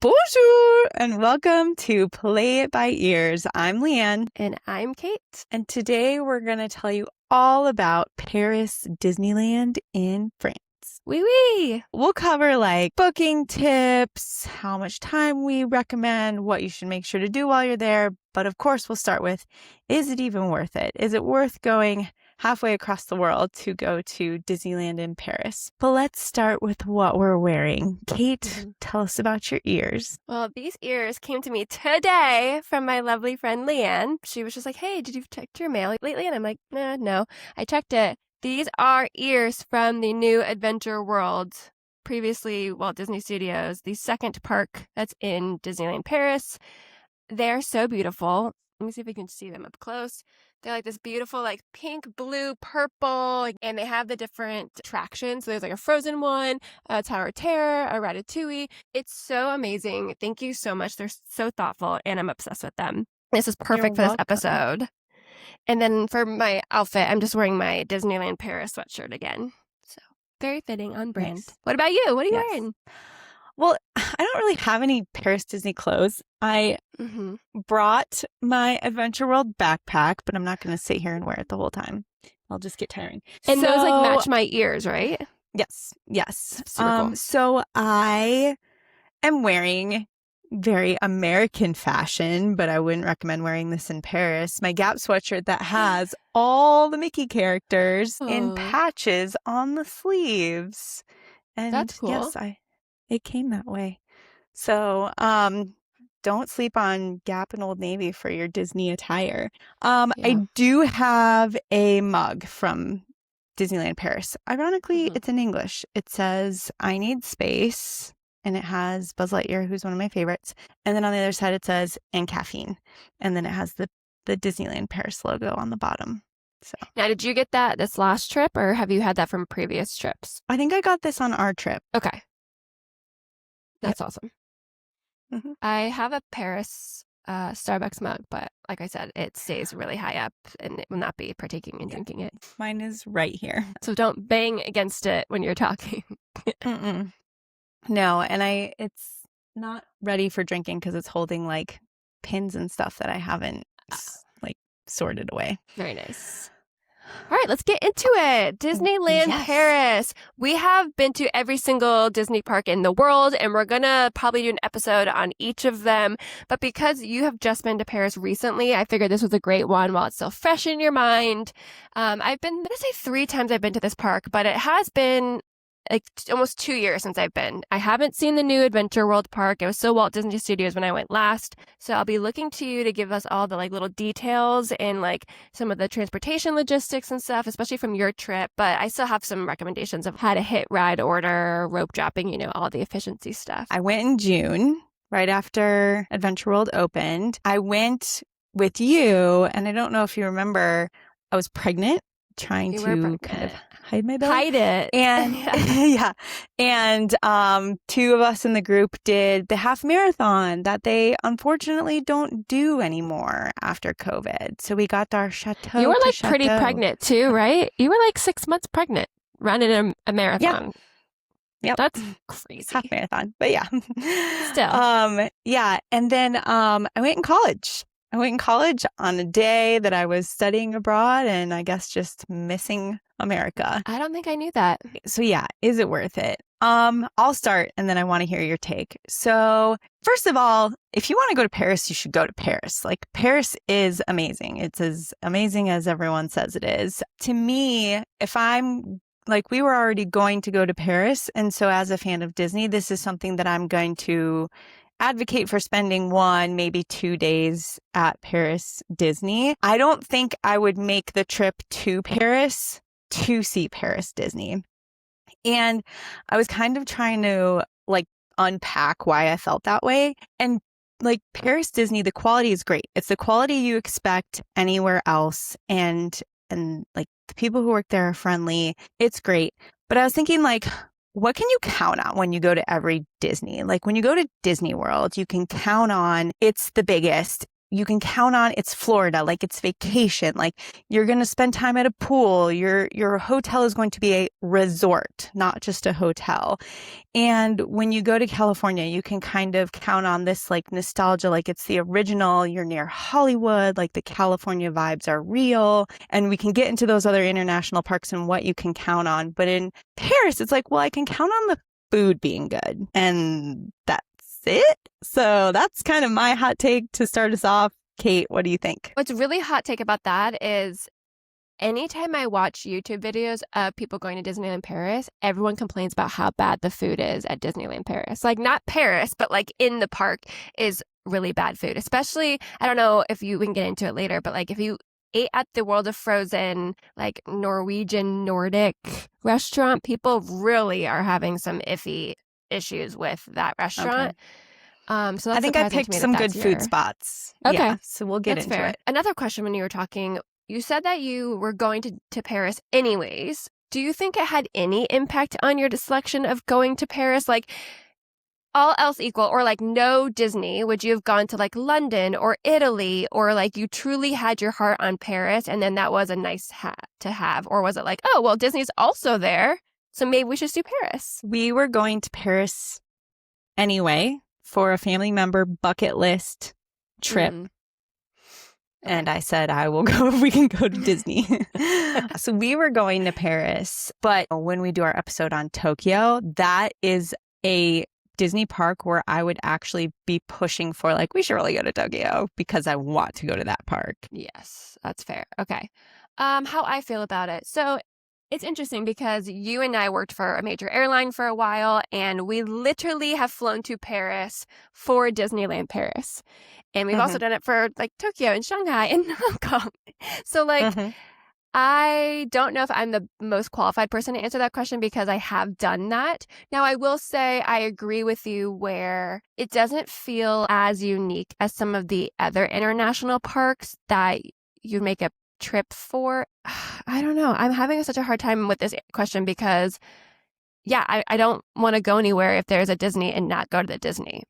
Bonjour and welcome to Play It by Ears. I'm Leanne. And I'm Kate. And today we're going to tell you all about Paris Disneyland in France. Wee wee! We'll cover like booking tips, how much time we recommend, what you should make sure to do while you're there. But of course, we'll start with, is it even worth it? Is it worth going halfway across the world to go to Disneyland in Paris? But let's start with what we're wearing. Kate, tell us about your ears. Well, these ears came to me today from my lovely friend Leanne. She was just like, hey, did you check your mail lately? And I'm like, no, I checked it. These are ears from the new Adventure World, previously Walt Disney Studios, the second park that's in Disneyland Paris. They're so beautiful. Let me see if we can see them up close. They're like this beautiful, like pink, blue, purple, and they have the different attractions. So there's like a Frozen one, a Tower of Terror, a Ratatouille. It's so amazing. Thank you so much. They're so thoughtful, and I'm obsessed with them. This is perfect for this episode. And then for my outfit, I'm just wearing my Disneyland Paris sweatshirt again. So very fitting, on brand. Nice. What about you? What are you wearing? Well, I don't really have any Paris Disney clothes. I brought my Adventure World backpack, but I'm not going to sit here and wear it the whole time. I'll just get tiring. And those like match my ears, right? Yes. Super cool. So I am wearing very American fashion, but I wouldn't recommend wearing this in Paris. My Gap sweatshirt that has all the Mickey characters in patches on the sleeves. And that's cool. Yes, it came that way. So, don't sleep on Gap and Old Navy for your Disney attire. I do have a mug from Disneyland Paris. Ironically, it's in English. It says, I need space. And it has Buzz Lightyear, who's one of my favorites. And then on the other side, it says, and caffeine. And then it has the Disneyland Paris logo on the bottom. So now, did you get that this last trip, or have you had that from previous trips? I think I got this on our trip. Okay. That's awesome. I have a Paris Starbucks mug, but like I said, it stays really high up and it will not be partaking in drinking it. Mine is right here. So don't bang against it when you're talking. No, and it's not ready for drinking because it's holding like pins and stuff that I haven't like sorted away. Very nice. All right, let's get into it. Disneyland Paris. We have been to every single Disney park in the world, and we're going to probably do an episode on each of them. But because you have just been to Paris recently, I figured this was a great one while it's still fresh in your mind. I'm going to say 3 times I've been to this park, but it has been like almost 2 years since I've been. I haven't seen the new Adventure World park. It was still Walt Disney Studios when I went last. So I'll be looking to you to give us all the like little details and like some of the transportation logistics and stuff, especially from your trip. But I still have some recommendations of how to hit ride order, rope dropping, all the efficiency stuff. I went in June, right after Adventure World opened. I went with you, and I don't know if you remember, I was pregnant, trying to kind of hide my belly. Hide it. And And 2 of us in the group did the half marathon that they unfortunately don't do anymore after COVID. So we got our chateau. You were like pretty pregnant too, right? You were like 6 months pregnant running a marathon. Yep. That's crazy. Half marathon. But yeah. Still. Yeah. And then I went in college. I went in college on a day that I was studying abroad and I guess just missing America. I don't think I knew that. So yeah, is it worth it? I'll start and then I want to hear your take. So first of all, if you want to go to Paris, you should go to Paris. Like Paris is amazing. It's as amazing as everyone says it is. To me, if I'm like, we were already going to go to Paris. And so as a fan of Disney, this is something that I'm going to advocate for spending 1, maybe 2 days at Paris Disney. I don't think I would make the trip to Paris to see Paris Disney. And I was kind of trying to like unpack why I felt that way. And like Paris Disney, the quality is great. It's the quality you expect anywhere else. And like the people who work there are friendly. It's great. But I was thinking like, what can you count on when you go to every Disney? Like when you go to Disney World, you can count on it's the biggest. you can count on it's Florida, like it's vacation, like you're going to spend time at a pool. Your hotel is going to be a resort, not just a hotel. And when you go to California, you can kind of count on this like nostalgia, like it's the original, you're near Hollywood, like the California vibes are real. And we can get into those other international parks and what you can count on. But in Paris, it's like, well, I can count on the food being good. And that's it. So that's kind of my hot take to start us off. Kate, what do you think? What's really hot take about that is anytime I watch YouTube videos of people going to Disneyland Paris, everyone complains about how bad the food is at Disneyland Paris. Like not Paris, but like in the park is really bad food. Especially, I don't know if we can get into it later, but like if you ate at the World of Frozen, like Norwegian Nordic restaurant, people really are having some iffy issues with that restaurant. Okay. So that's I think I picked some good food your... spots. Okay. Yeah, so we'll get that's into fair. it. Another question when you were talking, you said that you were going to Paris anyways. Do you think it had any impact on your selection of going to Paris? Like all else equal, or like no Disney, would you have gone to like London or Italy, or like you truly had your heart on Paris and then that was a nice to have? Or was it like, oh, well, Disney's also there, so maybe we should do Paris? We were going to Paris anyway for a family member bucket list trip. And I said, I will go if we can go to Disney. So we were going to Paris. But when we do our episode on Tokyo, that is a Disney park where I would actually be pushing for like, we should really go to Tokyo because I want to go to that park. Yes, that's fair. Okay. How I feel about it. So it's interesting because you and I worked for a major airline for a while, and we literally have flown to Paris for Disneyland Paris. And we've also done it for like Tokyo and Shanghai and Hong Kong. So like, I don't know if I'm the most qualified person to answer that question because I have done that. Now, I will say I agree with you where it doesn't feel as unique as some of the other international parks that you make a trip for. I don't know. I'm having such a hard time with this question because, yeah, I don't want to go anywhere if there's a Disney and not go to the Disney.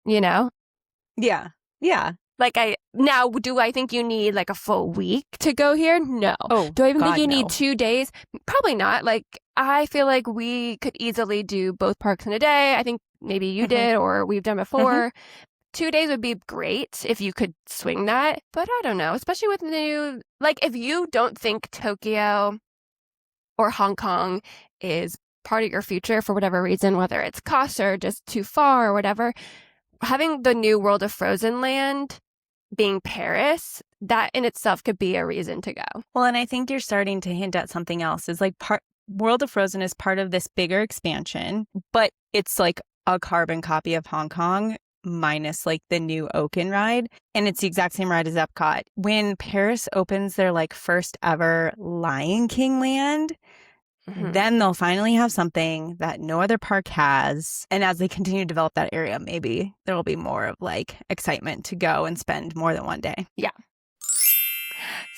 You know? Yeah. Yeah. Like now, do I think you need like a full week to go here? No. Oh, do I even think you no. need 2 days? Probably not. Like, I feel like we could easily do both parks in a day. I think maybe you did or we've done before. 2 days would be great if you could swing that. But I don't know, especially with new, like if you don't think Tokyo or Hong Kong is part of your future for whatever reason, whether it's cost or just too far or whatever, having the new World of Frozen land being Paris, that in itself could be a reason to go. Well, and I think you're starting to hint at something else. Is like World of Frozen is part of this bigger expansion, but it's like a carbon copy of Hong Kong minus like the new Oaken ride. And it's the exact same ride as Epcot. When Paris opens their like first ever Lion King land, then they'll finally have something that no other park has. And as they continue to develop that area, maybe there will be more of like excitement to go and spend more than one day. Yeah.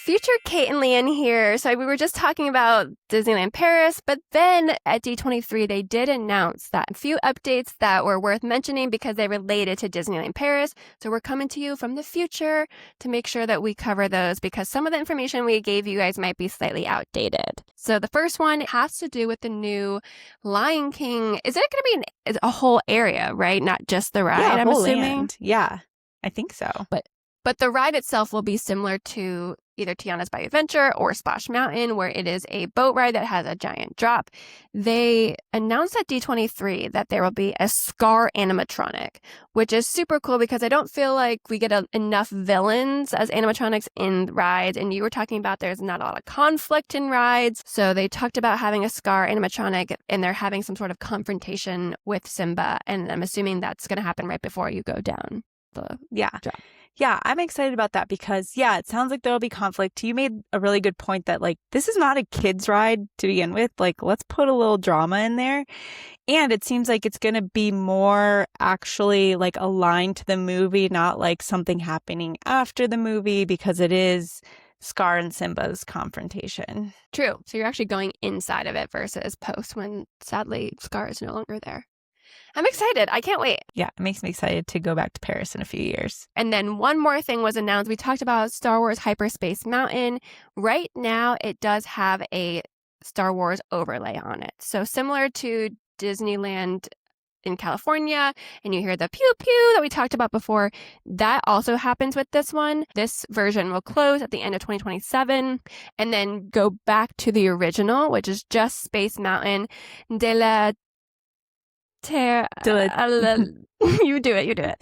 Future Kate and Leanne here. So we were just talking about Disneyland Paris, but then at D23, they did announce that a few updates that were worth mentioning because they related to Disneyland Paris. So we're coming to you from the future to make sure that we cover those because some of the information we gave you guys might be slightly outdated. So the first one has to do with the new Lion King. Is it going to be a whole area, right? Not just the ride, I'm assuming? Land. Yeah, I think so. But the ride itself will be similar to either Tiana's Bayou Adventure or Splash Mountain, where it is a boat ride that has a giant drop. They announced at D23 that there will be a Scar animatronic, which is super cool because I don't feel like we get enough villains as animatronics in rides. And you were talking about there's not a lot of conflict in rides. So they talked about having a Scar animatronic and they're having some sort of confrontation with Simba. And I'm assuming that's going to happen right before you go down the drop. Yeah, I'm excited about that because, yeah, it sounds like there'll be conflict. You made a really good point that, like, this is not a kid's ride to begin with. Like, let's put a little drama in there. And it seems like it's going to be more actually, like, aligned to the movie, not like something happening after the movie because it is Scar and Simba's confrontation. True. So you're actually going inside of it versus post when, sadly, Scar is no longer there. I'm excited. I can't wait. Yeah, it makes me excited to go back to Paris in a few years. And then one more thing was announced. We talked about Star Wars Hyperspace Mountain. Right now, it does have a Star Wars overlay on it. So similar to Disneyland in California, and you hear the pew pew that we talked about before, that also happens with this one. This version will close at the end of 2027 and then go back to the original, which is just Space Mountain de la Terre. You do it.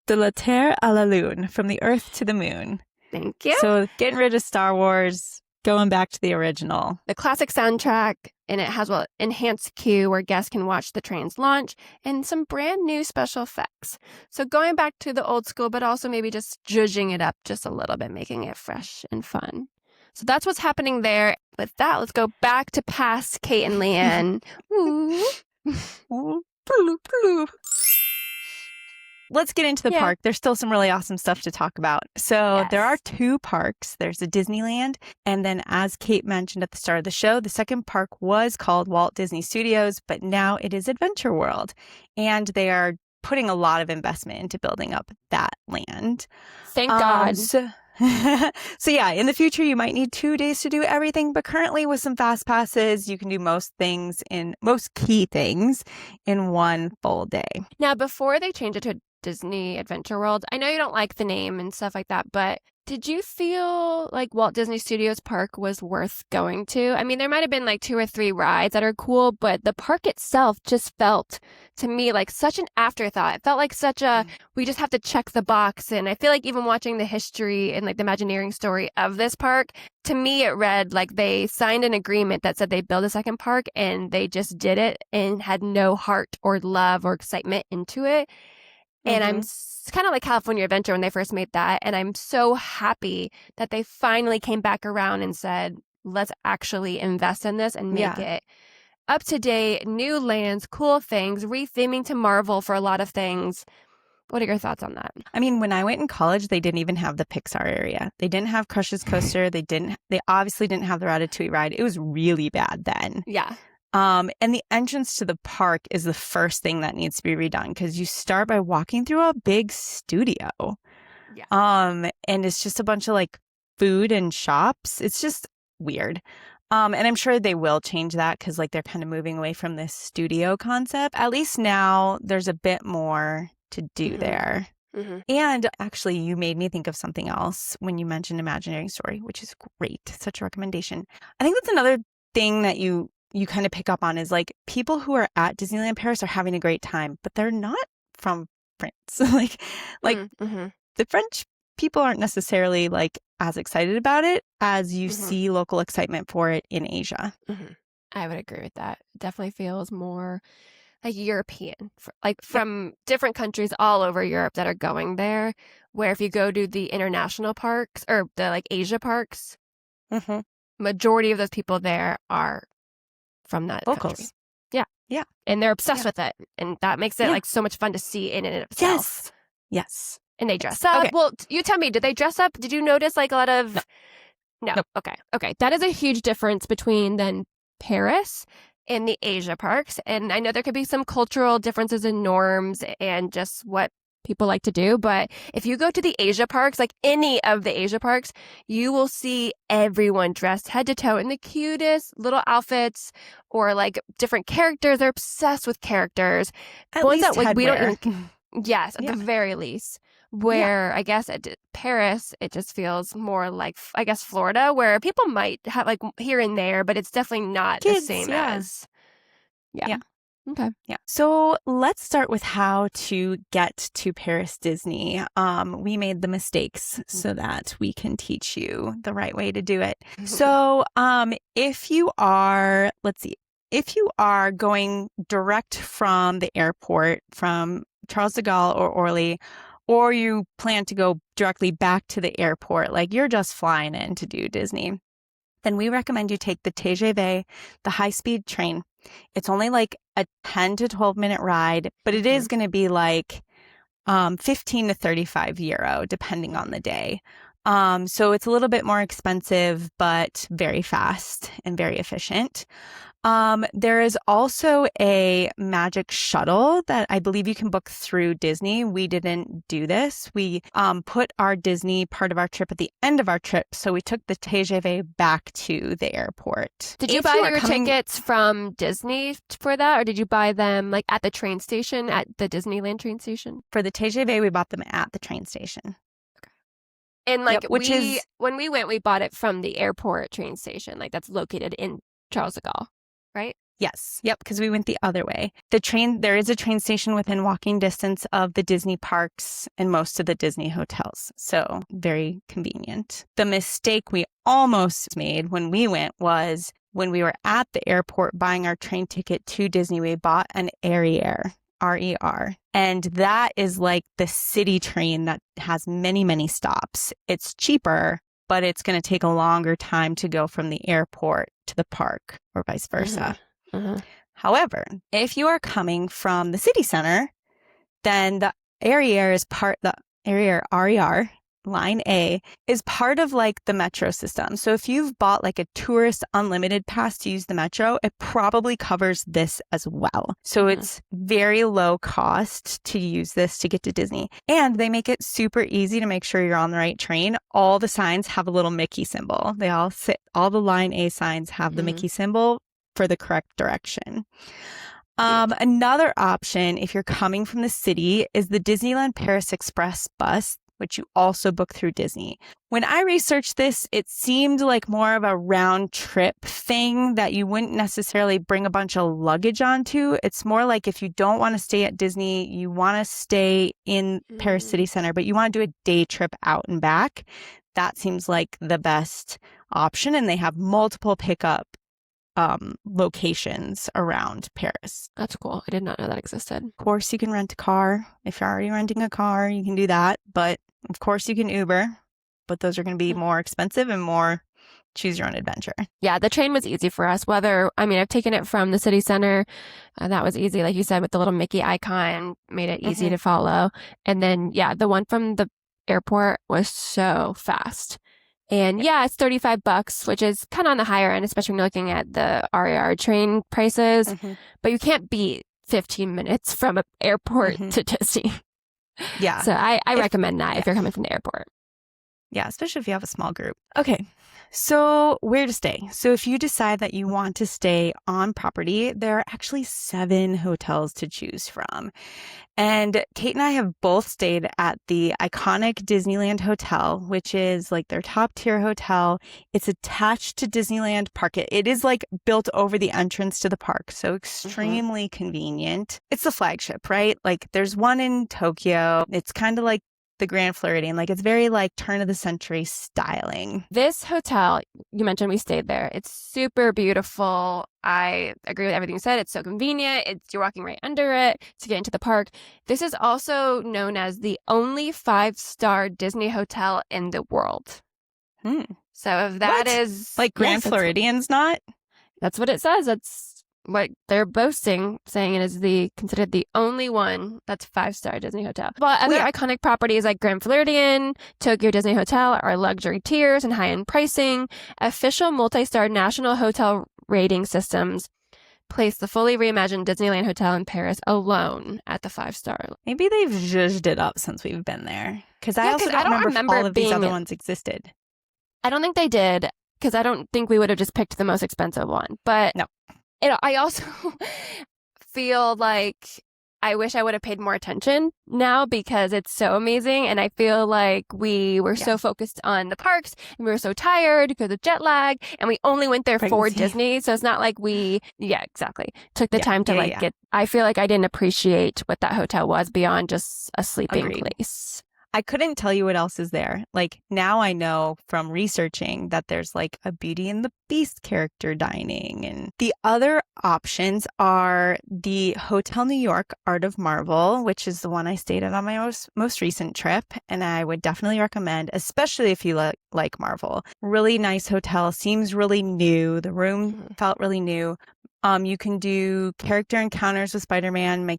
De la Terre à la Lune, from the Earth to the Moon. Thank you. So getting rid of Star Wars, going back to the original. The classic soundtrack, and it has an enhanced queue where guests can watch the trains launch and some brand new special effects. So going back to the old school, but also maybe just zhuzhing it up just a little bit, making it fresh and fun. So that's what's happening there. With that, let's go back to past Kate and Leanne. Let's get into the park. There's still some really awesome stuff to talk about. So there are 2 parks. There's a Disneyland. And then as Kate mentioned at the start of the show, the second park was called Walt Disney Studios, but now it is Adventure World. And they are putting a lot of investment into building up that land. Thank God. So yeah, in the future, you might need 2 days to do everything. But currently with some fast passes, you can do most key things in 1 full day. Now, before they change it to Disney Adventure World, I know you don't like the name and stuff like that, but did you feel like Walt Disney Studios Park was worth going to? I mean, there might have been like 2 or 3 rides that are cool, but the park itself just felt to me like such an afterthought. It felt like such a, we just have to check the box. And I feel like even watching the history and like the Imagineering story of this park, to me, it read like they signed an agreement that said they build a second park and they just did it and had no heart or love or excitement into it. And I'm kind of like California Adventure when they first made that. And I'm so happy that they finally came back around and said, let's actually invest in this and make it up to date, new lands, cool things, retheming to Marvel for a lot of things. What are your thoughts on that? I mean, when I went in college, they didn't even have the Pixar area. They didn't have Crush's Coaster. They obviously didn't have the Ratatouille ride. It was really bad then. Yeah. And the entrance to the park is the first thing that needs to be redone because you start by walking through a big studio. Yeah. And it's just a bunch of like food and shops. It's just weird. And I'm sure they will change that because like they're kind of moving away from this studio concept. At least now there's a bit more to do there. Mm-hmm. And actually, you made me think of something else when you mentioned Imagineering Story, which is great. Such a recommendation. I think that's another thing that you kind of pick up on is like people who are at Disneyland Paris are having a great time, but they're not from France. like the French people aren't necessarily like as excited about it as you see local excitement for it in Asia. I would agree with that. It definitely feels more like European, like from different countries all over Europe that are going there, where if you go to the international parks or the like Asia parks, majority of those people there are from that locals. Country. Yeah. And they're obsessed with it. And that makes it like so much fun to see in and of itself. Yes. And they dress up. Okay. Well, you tell me, did they dress up? Did you notice like a lot of... No. Nope. Okay. That is a huge difference between then Paris and the Asia parks. And I know there could be some cultural differences in norms and just what people like to do. But if you go to the Asia parks, like any of the Asia parks, you will see everyone dressed head to toe in the cutest little outfits or like different characters. They're obsessed with characters. At least that like we don't even... Yes, at the very least. Where I guess at Paris, it just feels more like, I guess, Florida, where people might have like here and there, but it's definitely not Kids, the same as. Yeah. Okay. Yeah. So let's start with how to get to Paris Disney. We made the mistakes so that we can teach you the right way to do it. So if you are going direct from the airport, from Charles de Gaulle or Orly, or you plan to go directly back to the airport, like you're just flying in to do Disney, then we recommend you take the TGV, the high-speed train. It's only like a 10 to 12-minute ride, but it is going to be like 15 to 35 euro, depending on the day. So it's a little bit more expensive, but very fast and very efficient. There is also a magic shuttle that I believe you can book through Disney. We didn't do this. We put our Disney part of our trip at the end of our trip, so we took the TGV back to the airport. Did you buy your tickets from Disney for that, or did you buy them like at the train station, at the Disneyland train station? For the TGV, we bought them at the train station. And like when we went, we bought it from the airport train station, like that's located in Charles de Gaulle, right? Yes. Yep. Because we went the other way. There is a train station within walking distance of the Disney parks and most of the Disney hotels. So very convenient. The mistake we almost made when we went was when we were at the airport buying our train ticket to Disney, we bought an RER. RER. And that is like the city train that has many, many stops. It's cheaper, but it's going to take a longer time to go from the airport to the park or vice versa. However, if you are coming from the city center, then the RER Line A is part of like the metro system. So if you've bought like a tourist unlimited pass to use the metro, it probably covers this as well. So it's very low cost to use this to get to Disney. And they make it super easy to make sure you're on the right train. All the signs have a little Mickey symbol. All the Line A signs have the Mickey symbol for the correct direction. Another option, if you're coming from the city, is the Disneyland Paris Express bus, which you also book through Disney. When I researched this, it seemed like more of a round trip thing that you wouldn't necessarily bring a bunch of luggage onto. It's more like if you don't want to stay at Disney, you want to stay in Paris City Center, but you want to do a day trip out and back. That seems like the best option. And they have multiple pickup locations around Paris. That's cool. I did not know that existed. Of course, you can rent a car. If you're already renting a car, you can do that. But of course, you can Uber. But those are going to be more expensive and more choose your own adventure. Yeah, the train was easy for us. I've taken it from the city center. That was easy. Like you said, with the little Mickey icon, made it easy to follow. And then, the one from the airport was so fast. And it's $35, which is kind of on the higher end, especially when you're looking at the RER train prices. But you can't beat 15 minutes from an airport to Disney. Yeah. So I recommend that if you're coming from the airport. Yeah, especially if you have a small group. Okay. So where to stay? So if you decide that you want to stay on property, there are actually 7 hotels to choose from. And Kate and I have both stayed at the iconic Disneyland Hotel, which is like their top tier hotel. It's attached to Disneyland Park. It is like built over the entrance to the park. So extremely convenient. It's the flagship, right? Like there's one in Tokyo. It's kind of like the Grand Floridian. Like it's very like turn of the century styling. This hotel, you mentioned we stayed there. It's super beautiful. I agree with everything you said. It's so convenient. You're walking right under it to get into the park. This is also known as the only 5-star Disney hotel in the world. So if that is like Grand Floridian's not? That's what it says. That's what they're boasting, saying it is considered the only one that's 5-star Disney hotel. But other iconic properties like Grand Floridian, Tokyo Disney Hotel are luxury tiers and high-end pricing. Official multi-star national hotel rating systems place the fully reimagined Disneyland Hotel in Paris alone at the 5-star. Maybe they've zhuzhed it up since we've been there. Because I also don't remember if all of these other ones existed. I don't think they did, because I don't think we would have just picked the most expensive one. But no. I also feel like I wish I would have paid more attention now because it's so amazing. And I feel like we were so focused on the parks and we were so tired because of jet lag. And we only went there for Disney. So it's not like we, took the time to get, I feel like I didn't appreciate what that hotel was beyond just a sleeping place. I couldn't tell you what else is there. Like now I know from researching that there's like a Beauty and the Beast character dining. And the other options are the Hotel New York Art of Marvel, which is the one I stayed at on my most recent trip. And I would definitely recommend, especially if you like Marvel. Really nice hotel. Seems really new. The room felt really new. You can do character encounters with Spider-Man.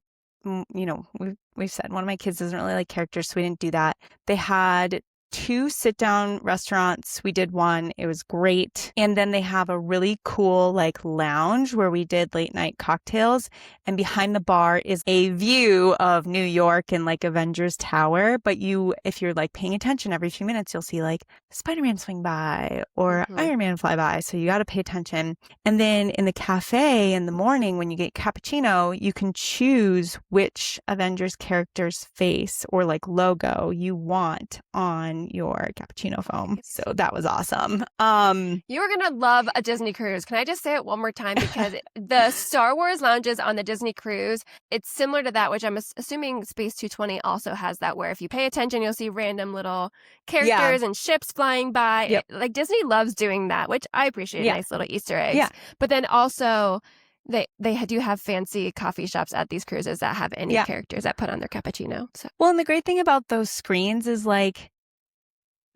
We've said one of my kids doesn't really like characters, so we didn't do that. They had 2 sit-down restaurants. We did one. It was great. And then they have a really cool like lounge where we did late night cocktails. And behind the bar is a view of New York and like Avengers Tower. But if you're like paying attention every few minutes, you'll see like Spider-Man swing by or Iron Man fly by. So you got to pay attention. And then in the cafe in the morning, when you get cappuccino, you can choose which Avengers character's face or like logo you want on your cappuccino foam. So that was awesome. You're going to love a Disney cruise. Can I just say it one more time? Because the Star Wars lounges on the Disney cruise, it's similar to that, which I'm assuming Space 220 also has that, where if you pay attention, you'll see random little characters and ships flying by. Yep. Like Disney loves doing that, which I appreciate. Nice little Easter eggs. Yeah. But then also they do have fancy coffee shops at these cruises that have any characters that put on their cappuccino. So. Well, and the great thing about those screens is like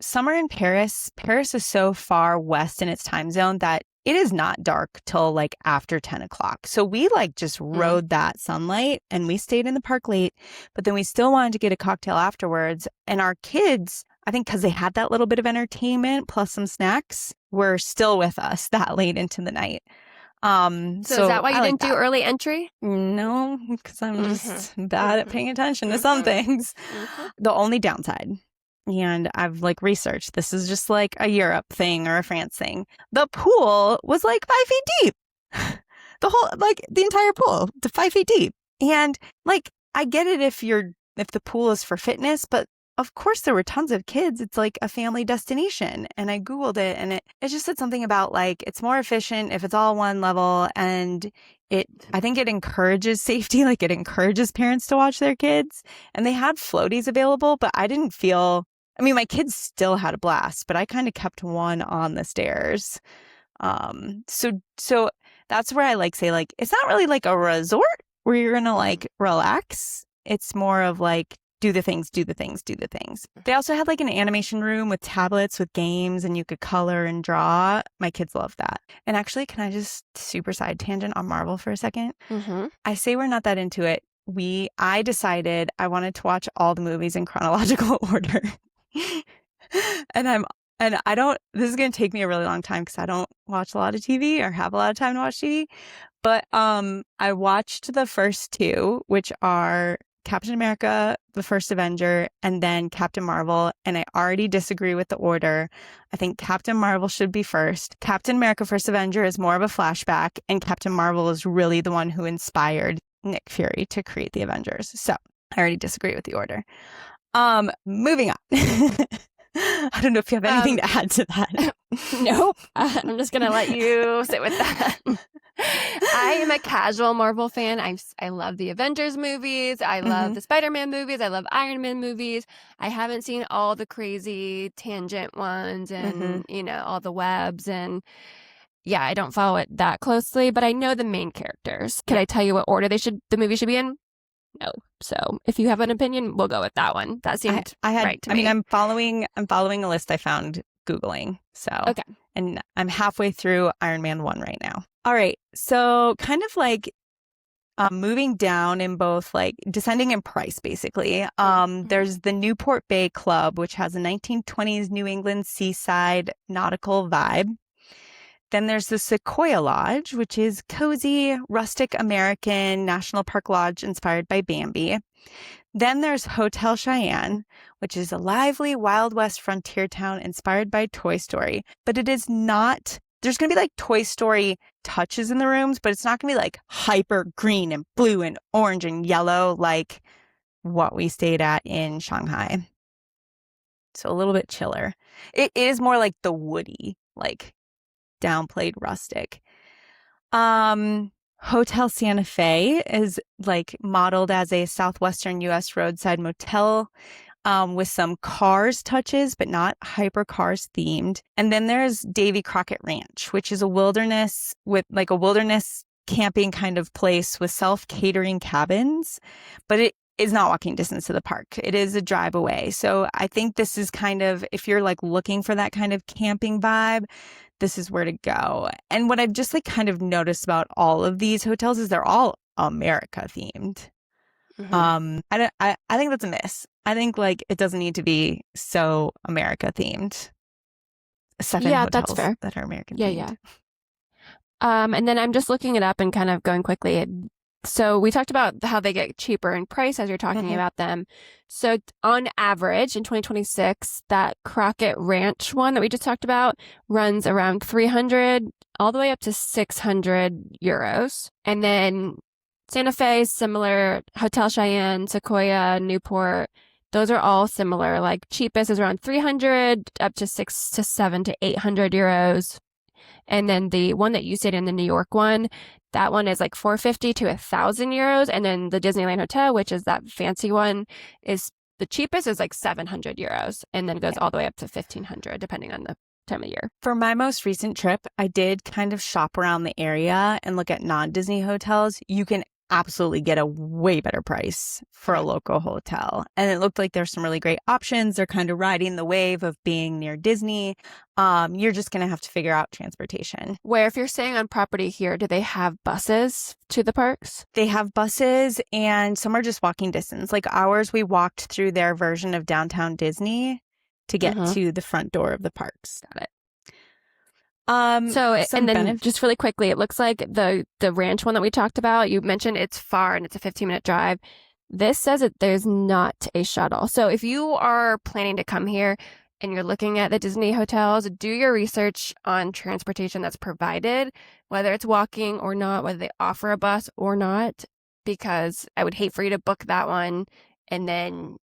summer in Paris is so far west in its time zone that it is not dark till like after 10 o'clock. So we like just rode that sunlight and we stayed in the park late, but then we still wanted to get a cocktail afterwards. And our kids, I think because they had that little bit of entertainment plus some snacks, were still with us that late into the night. So is that why you didn't do early entry? No, because I'm just bad at paying attention to some things. The only downside, and I've like researched, this is just like a Europe thing or a France thing. The pool was like 5 feet deep. The entire pool, 5 feet deep. And like, I get it if the pool is for fitness, but of course there were tons of kids. It's like a family destination. And I Googled it and it just said something about like, it's more efficient if it's all one level. And I think it encourages safety. Like it encourages parents to watch their kids. And they had floaties available, but my kids still had a blast, but I kind of kept one on the stairs. So that's where I like say like, it's not really like a resort where you're going to like relax. It's more of like, do the things. They also had like an animation room with tablets with games and you could color and draw. My kids love that. And actually, can I just super side tangent on Marvel for a second? I say we're not that into it. I decided I wanted to watch all the movies in chronological order. This is going to take me a really long time because I don't watch a lot of TV or have a lot of time to watch TV. But I watched the first 2, which are Captain America, the First Avenger, and then Captain Marvel. And I already disagree with the order. I think Captain Marvel should be first. Captain America, First Avenger is more of a flashback. And Captain Marvel is really the one who inspired Nick Fury to create the Avengers. So I already disagree with the order. Moving on. I don't know if you have anything to add to that. Nope. I'm just going to let you sit with that. I am a casual Marvel fan. I love the Avengers movies. I love the Spider-Man movies. I love Iron Man movies. I haven't seen all the crazy tangent ones and, all the webs. And yeah, I don't follow it that closely, but I know the main characters. Can I tell you what order the movie should be in? No. So if you have an opinion, we'll go with that one. That seemed right to me. I'm following a list I found Googling. So, okay. And I'm halfway through Iron Man 1 right now. All right. So kind of like moving down in both like descending in price, basically. There's the Newport Bay Club, which has a 1920s New England seaside nautical vibe. Then there's the Sequoia Lodge, which is cozy, rustic American National Park Lodge inspired by Bambi. Then there's Hotel Cheyenne, which is a lively Wild West frontier town inspired by Toy Story. But it is not, there's going to be like Toy Story touches in the rooms, but it's not going to be like hyper green and blue and orange and yellow like what we stayed at in Shanghai. So a little bit chiller. It is more like the woody, like downplayed rustic. Hotel Santa Fe is like modeled as a southwestern U.S. roadside motel with some Cars touches, but not hyper Cars themed. And then there's Davy Crockett Ranch, which is a wilderness camping kind of place with self-catering cabins, but it is not walking distance to the park. It is a drive away. So I think this is kind of, if you're like looking for that kind of camping vibe, this is where to go. And what I've just like kind of noticed about all of these hotels is they're all America themed. I think that's a miss. I think like it doesn't need to be so America themed. 7 Yeah, that's hotels fair. that are American Yeah, themed. yeah. And then I'm just looking it up and kind of going quickly. So we talked about how they get cheaper in price as you're talking about them. So on average in 2026, that Crockett Ranch one that we just talked about runs around 300 all the way up to 600 euros. And then Santa Fe, similar. Hotel Cheyenne, Sequoia, Newport, those are all similar. Like cheapest is around 300 up to 6 to 7 to 800 euros. And then the one that you stayed in, the New York one, that one is like 450 to 1,000 euros. And then the Disneyland Hotel, which is that fancy one, is the cheapest is like 700 euros and then goes all the way up to 1,500 depending on the time of year. For my most recent trip, I did kind of shop around the area and look at non-Disney hotels. You can absolutely get a way better price for a local hotel. And it looked like there's some really great options. They're kind of riding the wave of being near Disney. You're just going to have to figure out transportation. Where if you're staying on property here, do they have buses to the parks? They have buses and some are just walking distance. Like ours, we walked through their version of downtown Disney to get to the front door of the parks. Got it. Just really quickly, it looks like the ranch one that we talked about, you mentioned it's far and it's a 15-minute drive. This says that there's not a shuttle. So if you are planning to come here and you're looking at the Disney hotels, do your research on transportation that's provided, whether it's walking or not, whether they offer a bus or not, because I would hate for you to book that one and then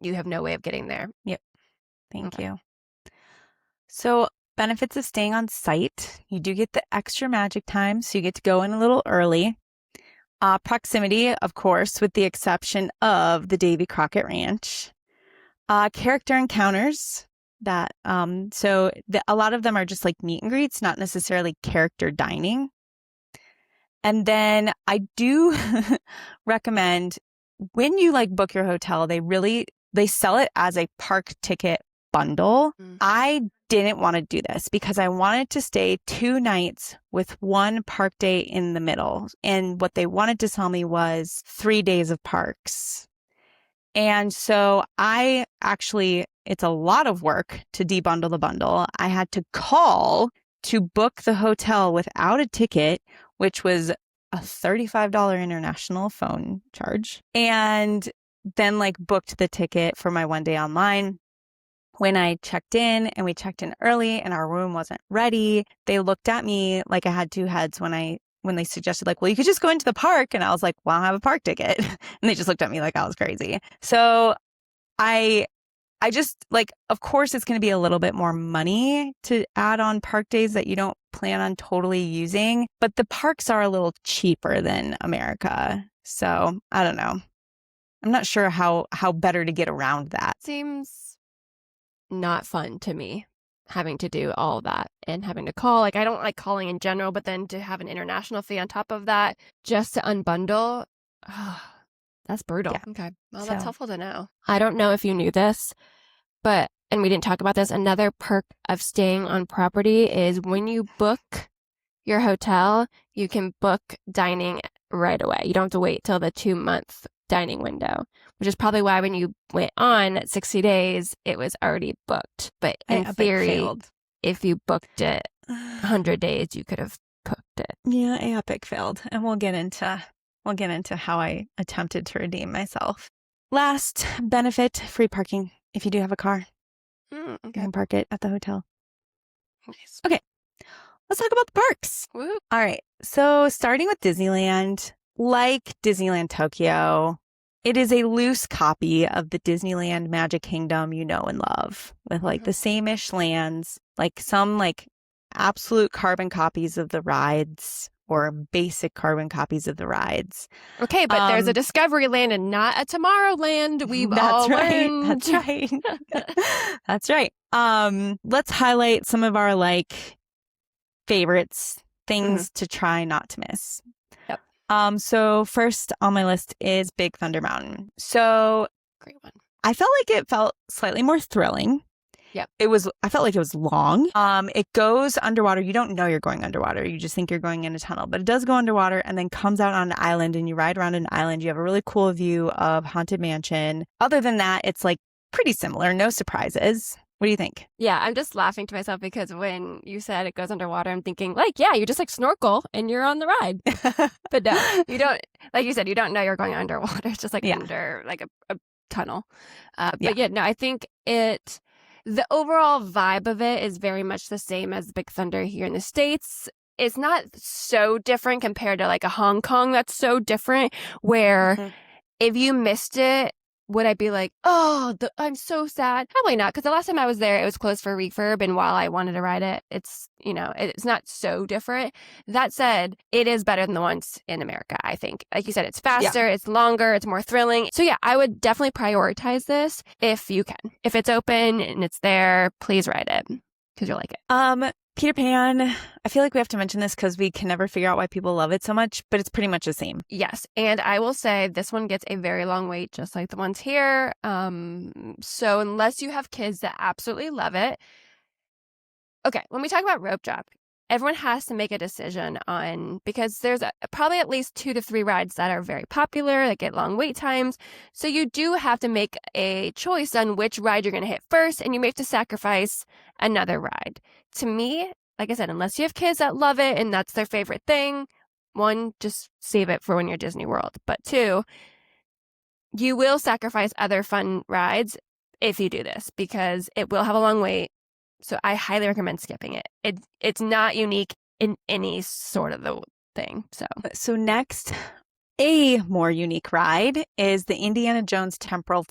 you have no way of getting there. Yep. Thank you. So benefits of staying on site. You do get the extra magic time, so you get to go in a little early. Proximity, of course, with the exception of the Davy Crockett Ranch. Character encounters that, a lot of them are just like meet and greets, not necessarily character dining. And then I do recommend when you like book your hotel, they sell it as a park ticket bundle. I didn't want to do this because I wanted to stay 2 nights with 1 park day in the middle. And what they wanted to tell me was 3 days of parks. And so it's a lot of work to debundle the bundle. I had to call to book the hotel without a ticket, which was a $35 international phone charge. And then booked the ticket for my 1 day online. When I checked in and we checked in early and our room wasn't ready, they looked at me like I had 2 heads when they suggested well, you could just go into the park. And I was like, well, I don't have a park ticket. And they just looked at me like I was crazy. So I just of course it's going to be a little bit more money to add on park days that you don't plan on totally using, but the parks are a little cheaper than America. So I don't know. I'm not sure how better to get around that. Seems not fun to me, having to do all that and having to call. I don't like calling in general, but then to have an international fee on top of that just to unbundle, that's brutal. Yeah. Okay. Well, that's helpful to know. I don't know if you knew this, and we didn't talk about this, another perk of staying on property is when you book your hotel, you can book dining right away. You don't have to wait till the 2-month dining window, which is probably why when you went on at 60 days, it was already booked. But in theory, if you booked it 100 days, you could have cooked it. Yeah, Epic failed. And we'll get into how I attempted to redeem myself. Last benefit, free parking if you do have a car. You can park it at the hotel. Nice. Okay, let's talk about the parks. Woo. All right, so starting with Disneyland, like Disneyland Tokyo, it is a loose copy of the Disneyland Magic Kingdom you know and love, with the same-ish lands, some absolute carbon copies of the rides or basic carbon copies of the rides. Okay, but there's a Discovery Land and not a Tomorrowland. We've all learned. That's right. That's right. Let's highlight some of our favorites, things to try not to miss. Yep. So first on my list is Big Thunder Mountain. So great one. I felt like it felt slightly more thrilling. Yep. I felt like it was long. It goes underwater. You don't know you're going underwater. You just think you're going in a tunnel, but it does go underwater and then comes out on an island, and you ride around an island. You have a really cool view of Haunted Mansion. Other than that, it's like pretty similar. No surprises. What do you think? Yeah, I'm just laughing to myself because when you said it goes underwater, I'm thinking like, yeah, you just like snorkel and you're on the ride. But no, you don't, like you said, you don't know you're going underwater. It's just like under like a tunnel. But yeah, no, I think the overall vibe of it is very much the same as Big Thunder here in the States. It's not so different compared to like a Hong Kong that's so different where if you missed it, would I be like, oh, I'm so sad? Probably not, because the last time I was there, it was closed for refurb, and while I wanted to ride it, it's not so different. That said, it is better than the ones in America, I think. Like you said, it's faster, it's longer, it's more thrilling. So yeah, I would definitely prioritize this if you can. If it's open and it's there, please ride it, because you'll like it. Peter Pan, I feel like we have to mention this because we can never figure out why people love it so much, but it's pretty much the same. Yes, and I will say this one gets a very long wait, just like the ones here. So unless you have kids that absolutely love it. Okay, when we talk about rope drop, everyone has to make a decision because there's probably at least 2 to 3 rides that are very popular, that get long wait times. So you do have to make a choice on which ride you're going to hit first, and you may have to sacrifice another ride. To me, like I said, unless you have kids that love it and that's their favorite thing, 1, just save it for when you're Disney World. But 2, you will sacrifice other fun rides if you do this because it will have a long wait. So I highly recommend skipping it. It's not unique in any sort of the thing. So next, a more unique ride is the Indiana Jones Temple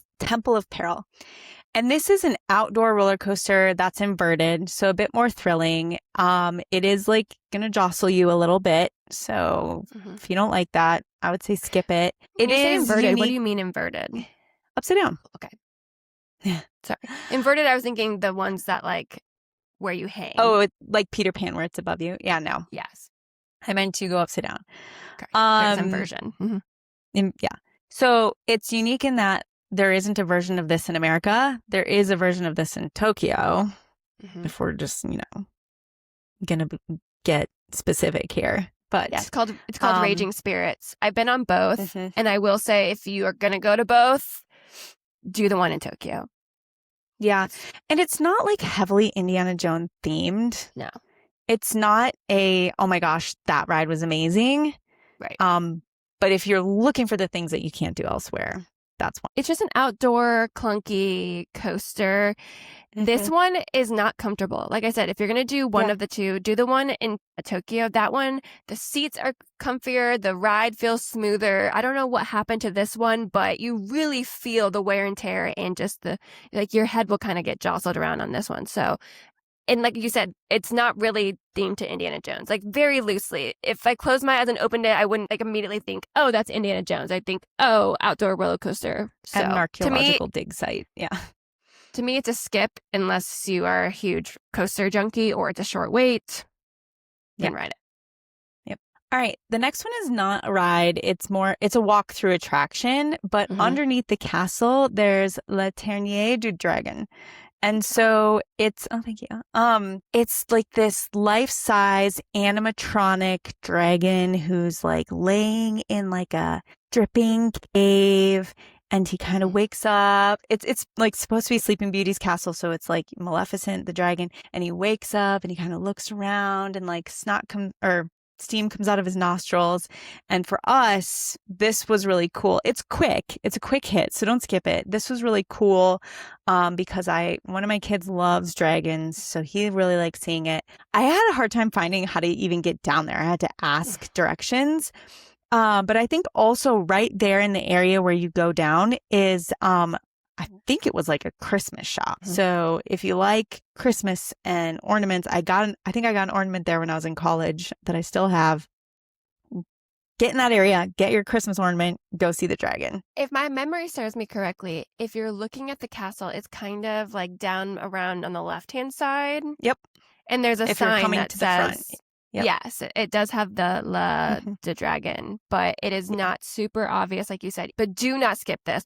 of Peril. And this is an outdoor roller coaster that's inverted, so a bit more thrilling. It is like going to jostle you a little bit. So if you don't like that, I would say skip it. It is inverted. Unique. What do you mean inverted? Upside down. Okay. Yeah. Sorry. Inverted, I was thinking the ones that like where you hang. Oh, like Peter Pan where it's above you. Yeah, no. Yes. I meant to go upside down. Okay. There's inversion. Yeah. So it's unique in that there isn't a version of this in America. There is a version of this in Tokyo. If we're just, gonna get specific here. But yeah, it's called Raging Spirits. I've been on both, and I will say if you are gonna go to both, do the one in Tokyo. Yeah, and it's not like heavily Indiana Jones themed. No, it's not oh my gosh, that ride was amazing. Right. But if you're looking for the things that you can't do elsewhere, that's one. It's just an outdoor clunky coaster. This one is not comfortable. Like I said, if you're going to do one of the two, do the one in Tokyo. That one, the seats are comfier. The ride feels smoother. I don't know what happened to this one, but you really feel the wear and tear and just your head will kind of get jostled around on this one. So, and like you said, it's not really themed to Indiana Jones, like very loosely. If I closed my eyes and opened it, I wouldn't like immediately think, oh, that's Indiana Jones. I'd think, oh, outdoor roller coaster. So, an archaeological dig site. Yeah. To me, it's a skip unless you are a huge coaster junkie or it's a short wait. Then ride it. Yep. All right. The next one is not a ride. It's a walk-through attraction, but underneath the castle, there's La Dernière du Dragon. And so thank you. It's like this life-size animatronic dragon who's like laying in like a dripping cave, and he kind of wakes up. It's like supposed to be Sleeping Beauty's castle, so it's like Maleficent, the dragon, and he wakes up and he kind of looks around and like steam comes out of his nostrils. And for us, this was really cool. It's quick. It's a quick hit, so don't skip it. This was really cool because one of my kids loves dragons, so he really likes seeing it. I had a hard time finding how to even get down there. I had to ask directions. But I think also right there in the area where you go down is I think it was like a Christmas shop. So if you like Christmas and ornaments, I think I got an ornament there when I was in college that I still have. Get in that area, get your Christmas ornament, go see the dragon. If my memory serves me correctly, if you're looking at the castle, it's kind of like down around on the left-hand side. Yep. And there's a sign that says, yep. Yes, it does have the dragon, but it is not super obvious, like you said. But do not skip this.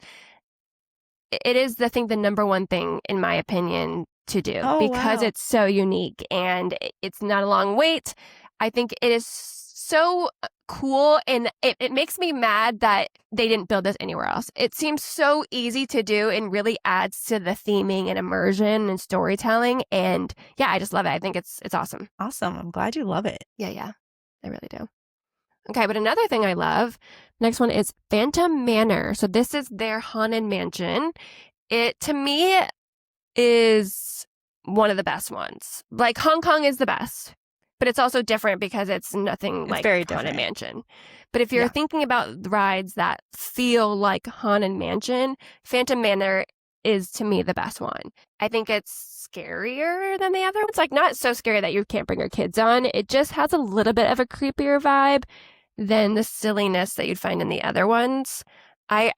It is, the number one thing, in my opinion, to do Oh, because wow. it's so unique and it's not a long wait. I think it is so cool, and it makes me mad that they didn't build this anywhere else. It seems so easy to do and really adds to the theming and immersion and storytelling. And yeah, I just love it. I think it's awesome. Awesome. I'm glad you love it. Yeah, I really do. Okay, but another thing I love, next one is Phantom Manor. So this is their haunted mansion. It, to me, is one of the best ones. Like Hong Kong is the best, but it's also different because it's nothing like very Haunted different. Mansion. But if you're thinking about rides that feel like Haunted Mansion, Phantom Manor is to me the best one. I think it's scarier than the other ones. Like not so scary that you can't bring your kids on. It just has a little bit of a creepier vibe than the silliness that you'd find in the other ones. I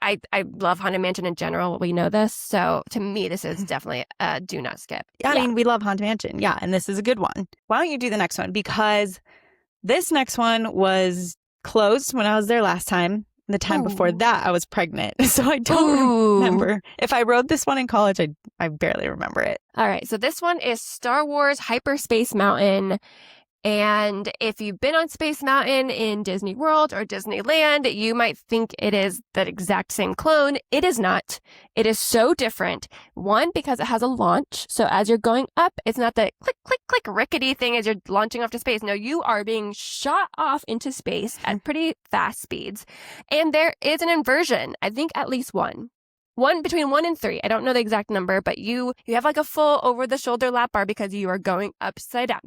love Haunted Mansion in general. We know this. So to me, this is definitely a do not skip. I mean, we love Haunted Mansion. Yeah. And this is a good one. Why don't you do the next one? Because this next one was closed when I was there last time. The time before that, I was pregnant. So I don't remember. If I rode this one in college, I barely remember it. All right. So this one is Star Wars Hyperspace Mountain. And if you've been on Space Mountain in Disney World or Disneyland, you might think it is the exact same clone. It is not. It is so different. One, because it has a launch. So as you're going up, it's not the click, click, click rickety thing as you're launching off to space. No, you are being shot off into space at pretty fast speeds. And there is an inversion. I think at least one. Between 1 and 3. I don't know the exact number, but you have like a full over the shoulder lap bar because you are going upside down.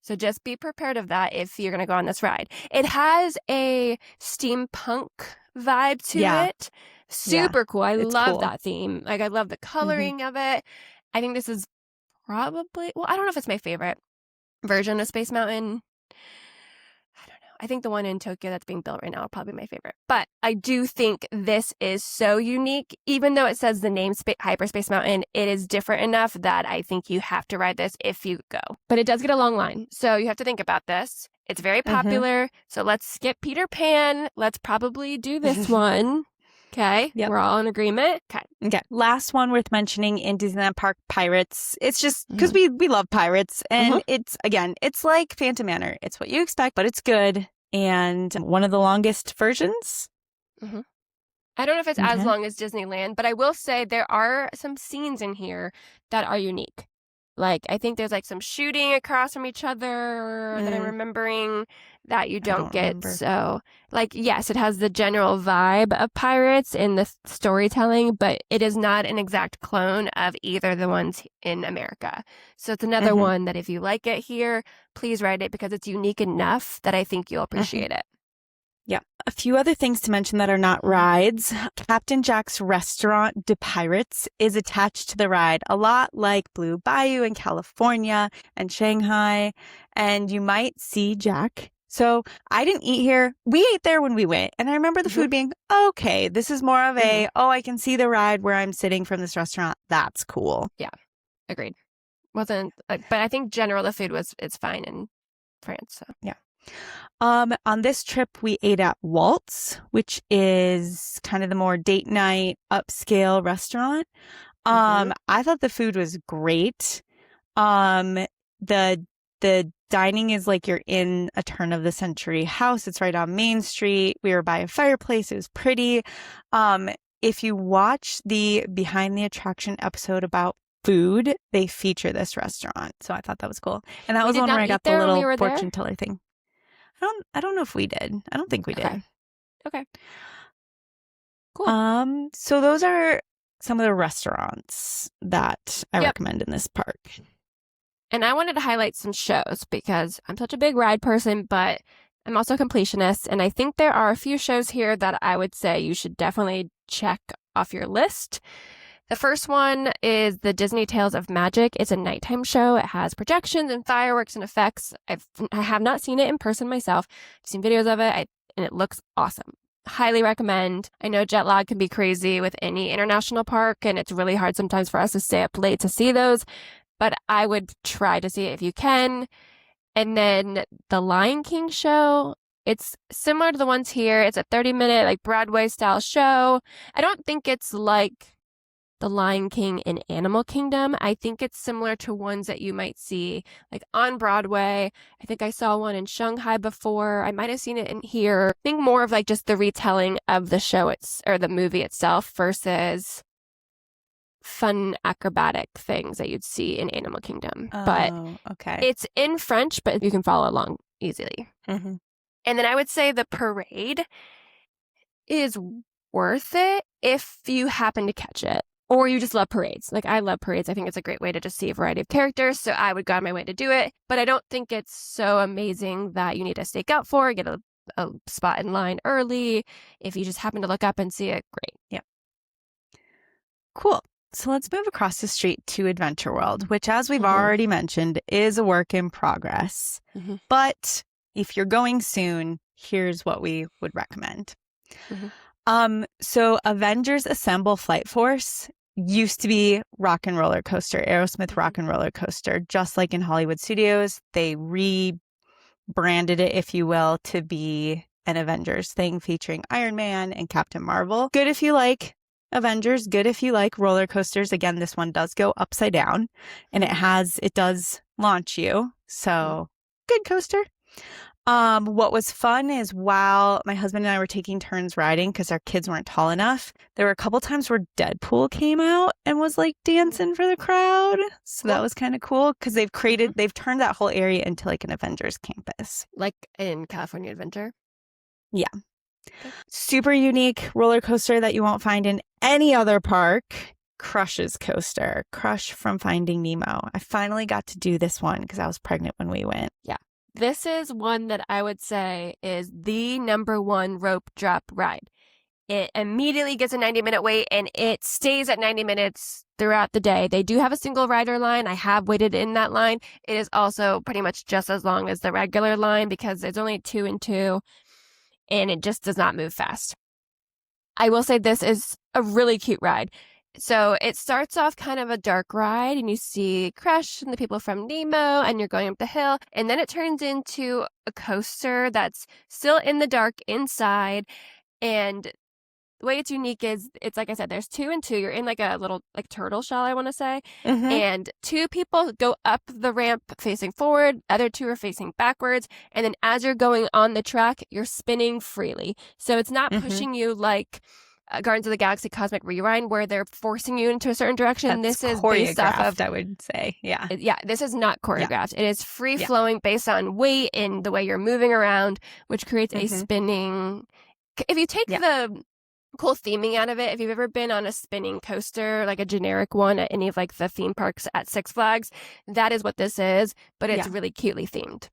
So just be prepared of that if you're going to go on this ride. It has a steampunk vibe to it. Super cool. I love that theme. Like I love the coloring of it. I think this is probably, well, I don't know if it's my favorite version of Space Mountain. I don't know. I think the one in Tokyo that's being built right now is probably my favorite. But I do think this is so unique. Even though it says the name Hyperspace Mountain, it is different enough that I think you have to ride this if you go. But it does get a long line. So you have to think about this. It's very popular. So let's skip Peter Pan. Let's probably do this one. Okay. Yep. We're all in agreement. Okay. Last one worth mentioning in Disneyland Park, Pirates. It's just because we love pirates. And it's like Phantom Manor. It's what you expect, but it's good. And one of the longest versions. I don't know if it's as long as Disneyland, but I will say there are some scenes in here that are unique. Like, I think there's like some shooting across from each other that I'm remembering that you don't get. Remember. So, like, yes, it has the general vibe of pirates in the storytelling, but it is not an exact clone of either of the ones in America. So it's another one that if you like it here, please ride it because it's unique enough that I think you'll appreciate it. Yeah. A few other things to mention that are not rides. Captain Jack's Restaurant de Pirates is attached to the ride, a lot like Blue Bayou in California and Shanghai. And you might see Jack. So I didn't eat here. We ate there when we went. And I remember the food being, okay, this is more of a, I can see the ride where I'm sitting from this restaurant. That's cool. Yeah. Agreed. Wasn't, but I think general the food it's fine in France. So. Yeah. On this trip, we ate at Waltz, which is kind of the more date night upscale restaurant. I thought the food was great. The dining is like you're in a turn of the century house. It's right on Main Street. We were by a fireplace. It was pretty. If you watch the Behind the Attraction episode about food, they feature this restaurant. So I thought that was cool. And that was one where I got the little fortune teller thing. I don't know if we did. I don't think we did. Okay. Cool. So those are some of the restaurants that I recommend in this park. And I wanted to highlight some shows because I'm such a big ride person, but I'm also a completionist. And I think there are a few shows here that I would say you should definitely check off your list. The first one is the Disney Tales of Magic. It's a nighttime show. It has projections and fireworks and effects. I have not seen it in person myself. I've seen videos of it, and it looks awesome. Highly recommend. I know jet lag can be crazy with any international park, and it's really hard sometimes for us to stay up late to see those, but I would try to see it if you can. And then the Lion King show. It's similar to the ones here. It's a 30-minute like Broadway style show. I don't think it's like the Lion King in Animal Kingdom. I think it's similar to ones that you might see like on Broadway. I think I saw one in Shanghai before. I might have seen it in here. I think more of like just the retelling of the show or the movie itself versus fun acrobatic things that you'd see in Animal Kingdom. But okay. It's in French, but you can follow along easily. Mm-hmm. And then I would say the parade is worth it if you happen to catch it or you just love parades. Like I love parades. I think it's a great way to just see a variety of characters. So I would go on my way to do it. But I don't think it's so amazing that you need to stake out for, get a spot in line early. If you just happen to look up and see it, great. Yeah. Cool. So let's move across the street to Adventure World, which, as we've already mentioned, is a work in progress. Mm-hmm. But if you're going soon, here's what we would recommend. So Avengers Assemble Flight Force used to be Rock and Roller Coaster, Aerosmith Rock and Roller Coaster, just like in Hollywood Studios. They rebranded it, if you will, to be an Avengers thing featuring Iron Man and Captain Marvel. Good if you like Avengers, good if you like roller coasters. Again, this one does go upside down and it does launch you. So good coaster. What was fun is while my husband and I were taking turns riding because our kids weren't tall enough, there were a couple times where Deadpool came out and was like dancing for the crowd. So that was kind of cool because they've turned that whole area into like an Avengers campus. Like in California Adventure? Yeah. Super unique roller coaster that you won't find in any other park. Crush's coaster. Crush from Finding Nemo. I finally got to do this one because I was pregnant when we went. Yeah. This is one that I would say is the number one rope drop ride. It immediately gets a 90-minute wait and it stays at 90 minutes throughout the day. They do have a single rider line. I have waited in that line. It is also pretty much just as long as the regular line because it's only 2 and 2 and it just does not move fast. I will say this is a really cute ride. So it starts off kind of a dark ride and you see Crush and the people from Nemo and you're going up the hill. And then it turns into a coaster that's still in the dark inside. And the way it's unique is it's like I said, there's 2 and 2. You're in like a little like turtle shell, I want to say. Mm-hmm. And 2 people go up the ramp facing forward. Other 2 are facing backwards. And then as you're going on the track, you're spinning freely. So it's not pushing you like Guardians of the Galaxy Cosmic Rewind where they're forcing you into a certain direction. That's this is choreographed, based off of, I would say. Yeah. Yeah, this is not choreographed. It is free flowing based on weight and the way you're moving around, which creates a spinning. If you take the cool theming out of it, if you've ever been on a spinning coaster, like a generic one at any of like the theme parks at Six Flags, that is what this is, but it's really cutely themed.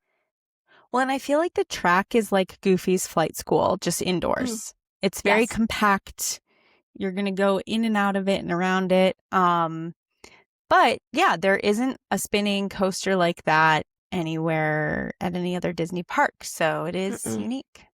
Well, and I feel like the track is like Goofy's Flight School, just indoors. It's very compact. You're going to go in and out of it and around it. But yeah, there isn't a spinning coaster like that anywhere at any other Disney park. So it is unique.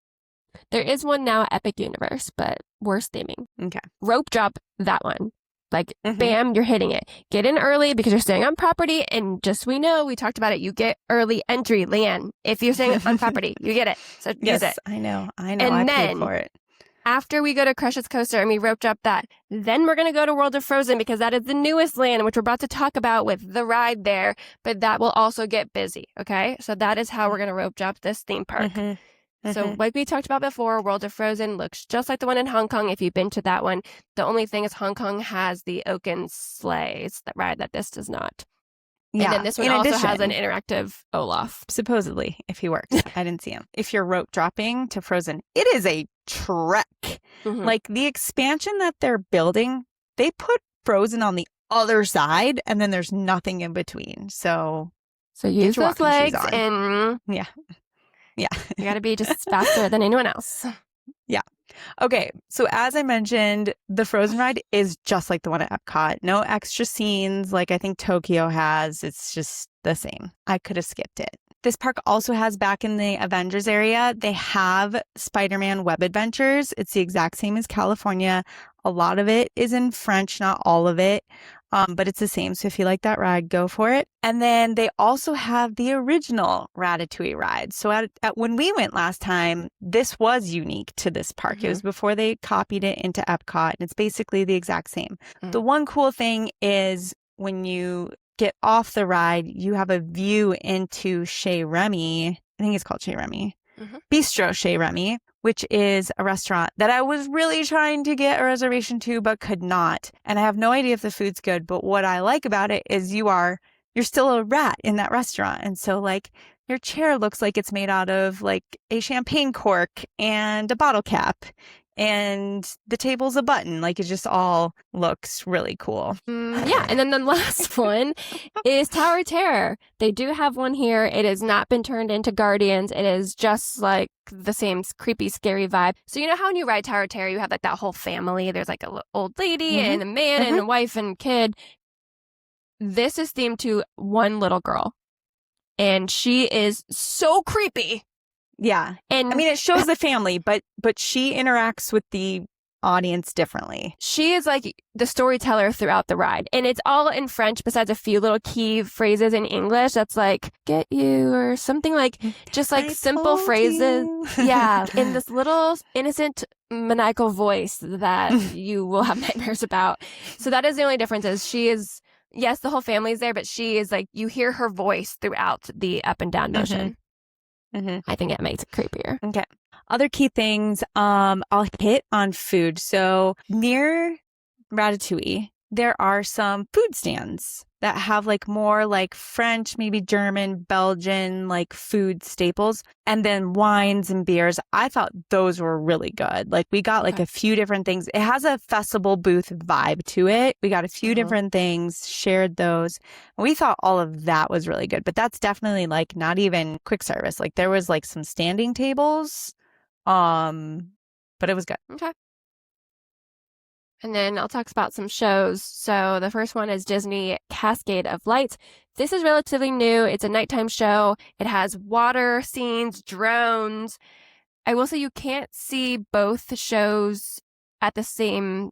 There is one now at Epic Universe, but worse theming. Okay. Rope drop that one. Like, bam, you're hitting it. Get in early because you're staying on property. And just we talked about it. You get early entry, Leanne. If you're staying on property, you get it. So use it. I know. And I then, paid for it. After we go to Crush's Coaster and we rope drop that, then we're going to go to World of Frozen because that is the newest land, which we're about to talk about with the ride there. But that will also get busy. Okay. So that is how we're going to rope drop this theme park. So like we talked about before, World of Frozen looks just like the one in Hong Kong if you've been to that one. The only thing is Hong Kong has the Oaken sleighs that ride that this does not. Yeah. And then this one also has an interactive Olaf. Supposedly, if he works. I didn't see him. If you're rope dropping to Frozen, it is a trek. Like the expansion that they're building, they put Frozen on the other side and then there's nothing in between. So use those legs and yeah. You got to be just faster than anyone else. Yeah. Okay. So as I mentioned, the Frozen ride is just like the one at Epcot. No extra scenes like I think Tokyo has. It's just the same. I could have skipped it. This park also has back in the Avengers area, they have Spider-Man Web Adventures. It's the exact same as California. A lot of it is in French, not all of it. But it's the same. So if you like that ride, go for it. And then they also have the original Ratatouille ride. So when we went last time, this was unique to this park. It was before they copied it into Epcot, and it's basically the exact same. The one cool thing is when you get off the ride, you have a view into Chez Remy. I think it's called Chez Remy. Bistro Chez Remy, which is a restaurant that I was really trying to get a reservation to, but could not. And I have no idea if the food's good, but what I like about it is you're still a rat in that restaurant. And so like your chair looks like it's made out of like a champagne cork and a bottle cap. And the table's a button. Like it just all looks really cool. Yeah. And then the last one is Tower Terror. They do have one here. It has not been turned into Guardians. It is just like the same creepy, scary vibe. So you know how when you ride Tower Terror, you have like that whole family. There's like an old lady and a man and a wife and kid. This is themed to one little girl. And she is so creepy. Yeah. And I mean, it shows the family, but she interacts with the audience differently. She is like the storyteller throughout the ride. And it's all in French besides a few little key phrases in English. That's like, get you, or something like, just like simple phrases. Yeah. In this little innocent maniacal voice that you will have nightmares about. So that is the only difference is she is, yes, the whole family's there, but she is like, you hear her voice throughout the up and down motion. I think it makes it creepier. Okay. Other key things, I'll hit on food. So near Ratatouille, there are some food stands that have like more like French, maybe German, Belgian, like food staples, and then wines and beers. I thought those were really good. Like we got like a few different things. It has a festival booth vibe to it. We got a few different things, shared those. And we thought all of that was really good, but that's definitely like not even quick service. Like there was like some standing tables, but it was good. Okay. And then I'll talk about some shows. So the first one is Disney Cascade of Lights. This is relatively new. It's a nighttime show. It has water scenes, drones. I will say you can't see both shows on the same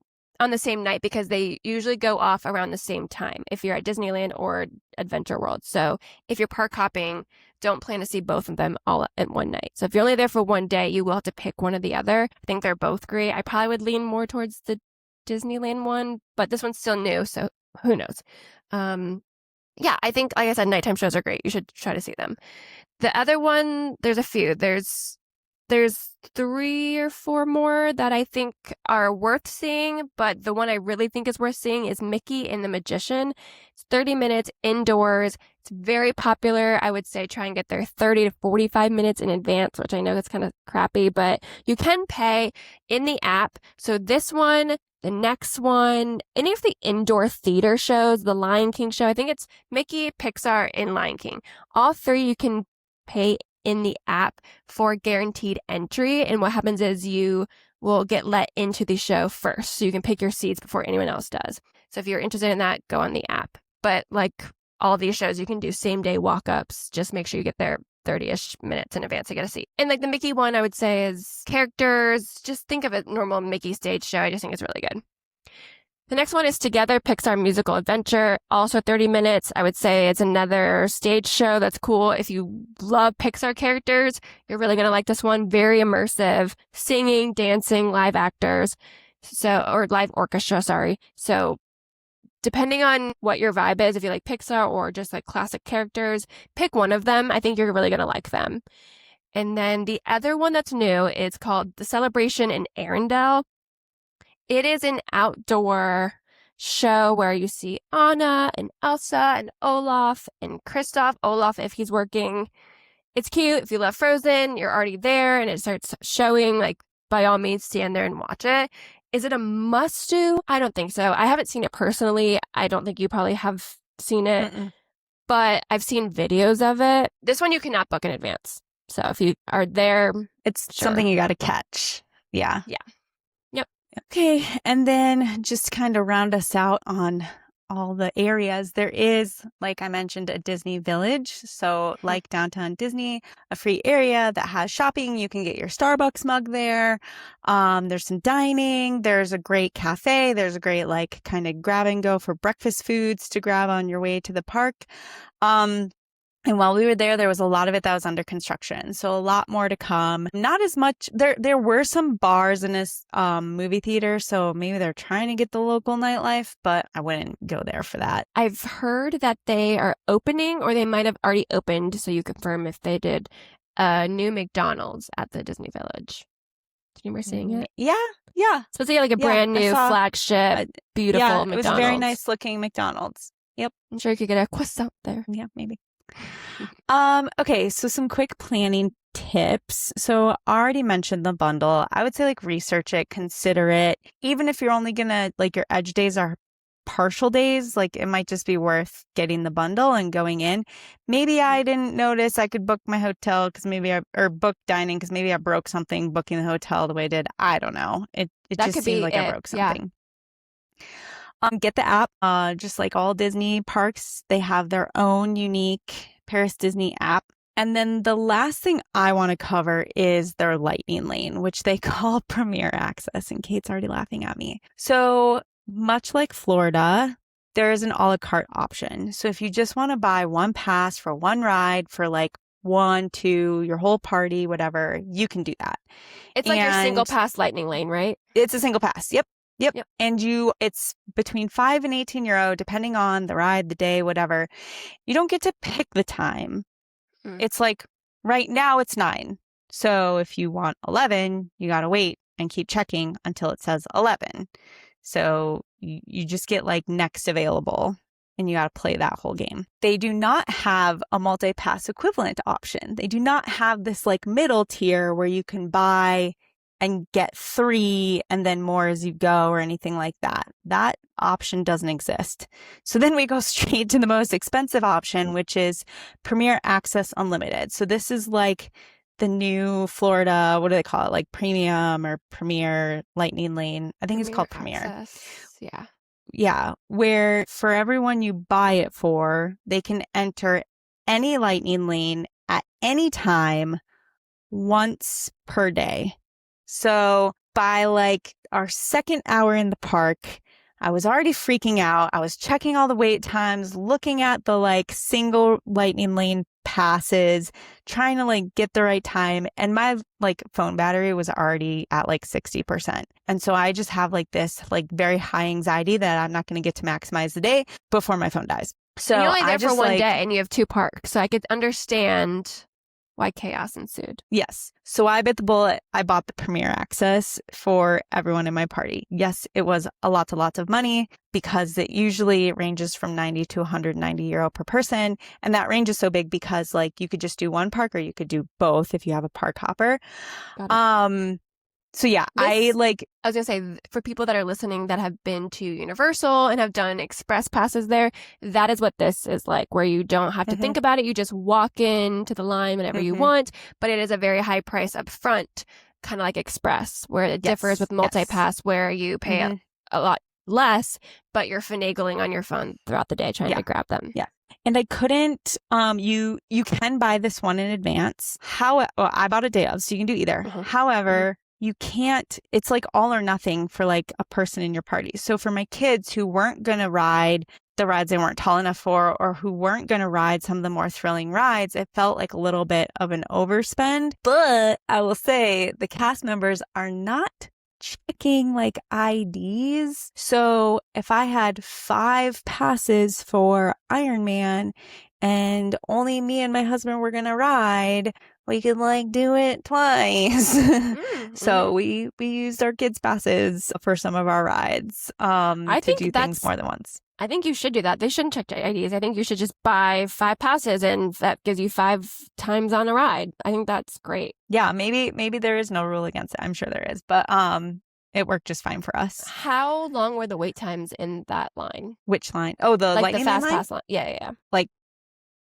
night because they usually go off around the same time if you're at Disneyland or Adventure World. So if you're park hopping, don't plan to see both of them all at one night. So if you're only there for one day, you will have to pick one or the other. I think they're both great. I probably would lean more towards the Disneyland one, but this one's still new, so who knows? Yeah, I think, like I said, nighttime shows are great. You should try to see them. The other one, there's a few. There's 3 or 4 more that I think are worth seeing, but the one I really think is worth seeing is Mickey and the Magician. It's 30 minutes indoors. It's very popular. I would say try and get there 30 to 45 minutes in advance, which I know that's kind of crappy, but you can pay in the app. So this one, the next one, any of the indoor theater shows, the Lion King show, I think it's Mickey, Pixar, and Lion King. All 3 you can pay in the app for guaranteed entry. And what happens is you will get let into the show first. So you can pick your seats before anyone else does. So if you're interested in that, go on the app. But like all these shows, you can do same day walk-ups. Just make sure you get there 30-ish minutes in advance to get a seat. And like the Mickey one, I would say is characters. Just think of a normal Mickey stage show. I just think it's really good. The next one is Together, Pixar Musical Adventure. Also 30 minutes. I would say it's another stage show that's cool. If you love Pixar characters, you're really going to like this one. Very immersive. Singing, dancing, live actors. Or live orchestra, sorry. So depending on what your vibe is, if you like Pixar or just like classic characters, pick one of them. I think you're really going to like them. And then the other one that's new is called The Celebration in Arendelle. It is an outdoor show where you see Anna and Elsa and Olaf and Kristoff. Olaf, if he's working. It's cute. If you love Frozen, you're already there and it starts showing, like, by all means, stand there and watch it. Is it a must do? I don't think so. I haven't seen it personally. I don't think you probably have seen it, but I've seen videos of it. This one you cannot book in advance. So if you are there, it's something you got to catch. Yeah. Yeah. Yep. Okay. And then just kind of round us out on all the areas. There is, like I mentioned, a Disney Village. So like downtown Disney, a free area that has shopping. You can get your Starbucks mug there. There's some dining. There's a great cafe. There's a great like kind of grab and go for breakfast foods to grab on your way to the park. And while we were there was a lot of it that was under construction. So a lot more to come. Not as much. There were some bars in this movie theater. So maybe they're trying to get the local nightlife, but I wouldn't go there for that. I've heard that they are opening, or they might have already opened, so you confirm if they did, a new McDonald's at the Disney Village. Do you remember seeing it? Yeah. Supposed to be like a brand new flagship, beautiful McDonald's. It was a very nice looking McDonald's. Yep. I'm sure you could get a croissant there. Yeah, maybe. Okay, so some quick planning tips. So I already mentioned the bundle. I would say like research it, consider it. Even if you're only gonna like your edge days are partial days, like it might just be worth getting the bundle and going in. Maybe I didn't notice I could book my hotel or book dining because maybe I broke something booking the hotel the way I did. I don't know. It That just could seemed be like it. I broke something. Yeah. Get the app. Just like all Disney parks, they have their own unique Paris Disney app. And then the last thing I want to cover is their lightning lane, which they call Premier Access. And Kate's already laughing at me. So much like Florida, there is an a la carte option. So if you just want to buy one pass for one ride for like 1, 2, your whole party, whatever, you can do that. It's like your single pass lightning lane, right? It's a single pass. Yep. And it's between €5 and €18, depending on the ride, the day, whatever. You don't get to pick the time. It's like right now it's 9. So if you want 11, you got to wait and keep checking until it says 11. So you just get like next available and you got to play that whole game. They do not have a multi-pass equivalent option. They do not have this like middle tier where you can buy and get 3 and then more as you go or anything like that. That option doesn't exist. So then we go straight to the most expensive option, which is Premier Access Unlimited. So this is like the new Florida, what do they call it? Like Premium or Premier Lightning Lane. I think it's called Premier. Access. Yeah. Yeah. Where for everyone you buy it for, they can enter any lightning lane at any time once per day. So by like our second hour in the park, I was already freaking out. I was checking all the wait times, looking at the like single lightning lane passes, trying to like get the right time. And my like phone battery was already at like 60%. And so I just have like this like very high anxiety that I'm not going to get to maximize the day before my phone dies. So you're only there I just for one like, day and you have 2 parks. So I could understand why chaos ensued. Yes. So I bit the bullet. I bought the Premier Access for everyone in my party. Yes, it was a lot of money because it usually ranges from 90 to €190 per person. And that range is so big because like you could just do one park or you could do both if you have a park hopper. Got it. So yeah, I was going to say, for people that are listening that have been to Universal and have done express passes there, that is what this is like, where you don't have to think about it. You just walk into the line whenever you want, but it is a very high price up front, kind of like express, where it differs with multi-pass, where you pay a lot less, but you're finagling on your phone throughout the day trying to grab them. Yeah. And I couldn't, you can buy this one in advance. I bought a day of, so you can do either. However, you can't, it's like all or nothing for like a person in your party. So for my kids who weren't going to ride the rides they weren't tall enough for, or who weren't going to ride some of the more thrilling rides, it felt like a little bit of an overspend. But I will say the cast members are not checking like IDs. So if I had 5 passes for Iron Man and only me and my husband were going to ride, we could like do it twice. So we used our kids' passes for some of our rides to do things more than once. I think you should do that. They shouldn't check IDs. I think you should just buy 5 passes and that gives you 5 times on a ride. I think that's great. Yeah, maybe there is no rule against it. I'm sure there is, but it worked just fine for us. How long were the wait times in that line? Which line? Oh, the like lightning the fast line? pass line. Yeah.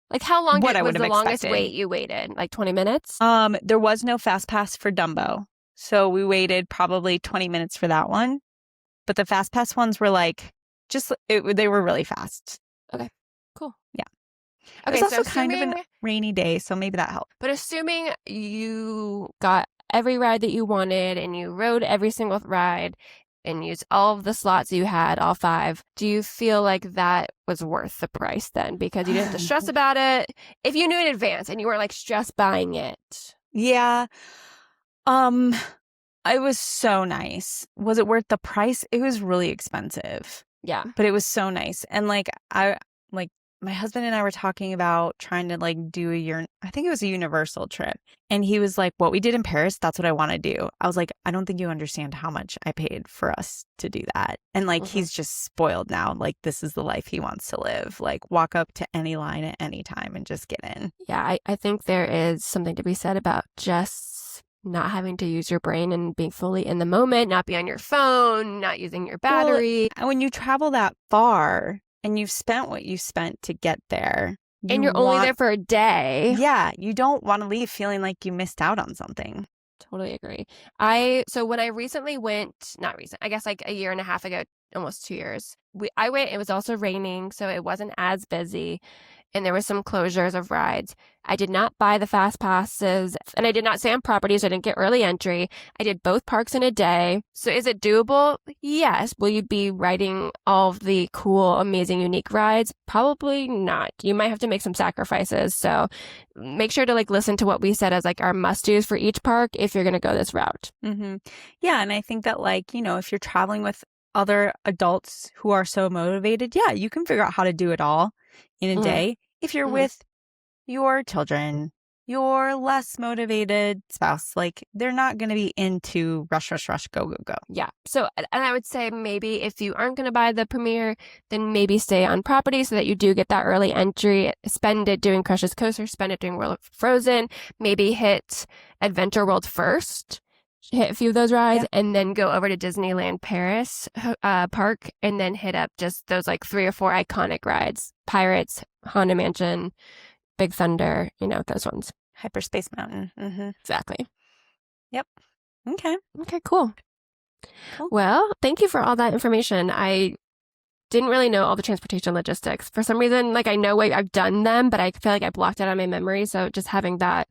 Like how long what I was would have the longest expected. wait you waited? Like 20 minutes? There was no fast pass for Dumbo. So we waited probably 20 minutes for that one. But the fast pass ones were like They were really fast. Okay, cool. Yeah. Okay, It was so also kind of a rainy day, so maybe that helped. But assuming you got every ride that you wanted and you rode every single ride and used all of the slots you had, all 5, do you feel like that was worth the price then? Because you didn't have to stress about it. If you knew in advance and you weren't like stress buying it. Yeah. It was so nice. Was it worth the price? It was really expensive, Yeah. but it was so nice. And like my husband and I were talking about trying to like do I think it was a Universal trip. And he was like, what we did in Paris, that's what I want to do. I was like, I don't think you understand how much I paid for us to do that. And like, he's just spoiled now. Like, this is the life he wants to live. Like, walk up to any line at any time and just get in. Yeah, I think there is something to be said about just not having to use your brain and being fully in the moment, not be on your phone, not using your battery. Well, when you travel that far and you've spent what you spent to get there, and you're only there for a day. Yeah, you don't want to leave feeling like you missed out on something. Totally agree. So when I recently went, not recent, I guess like a year and a half ago, almost 2 years, I went, it was also raining, so it wasn't as busy. And there were some closures of rides. I did not buy the fast passes, and I did not stay on property, so I didn't get early entry. I did both parks in a day. So is it doable? Yes. Will you be riding all of the cool, amazing, unique rides? Probably not. You might have to make some sacrifices. So make sure to like listen to what we said as like our must-dos for each park if you're going to go this route. Mm-hmm. Yeah, and I think that like, if you're traveling with other adults who are so motivated, yeah, you can figure out how to do it all in a day. If you're with your children, your less motivated spouse, like they're not going to be into rush, rush, rush, go, go, go. Yeah. So, and I would say maybe if you aren't going to buy the Premier, then maybe stay on property so that you do get that early entry. Spend it doing Crush's Coaster, spend it doing World of Frozen, maybe hit Adventure World first. Hit a few of those rides and then go over to Disneyland Paris park and then hit up just those like 3 or 4 iconic rides. Pirates, Haunted Mansion, Big Thunder, those ones. Hyperspace Mountain. Mm-hmm. Exactly. Yep. Okay, cool. Well, thank you for all that information. I didn't really know all the transportation logistics. For some reason, like I know I've done them, but I feel like I blocked it out of my memory. So just having that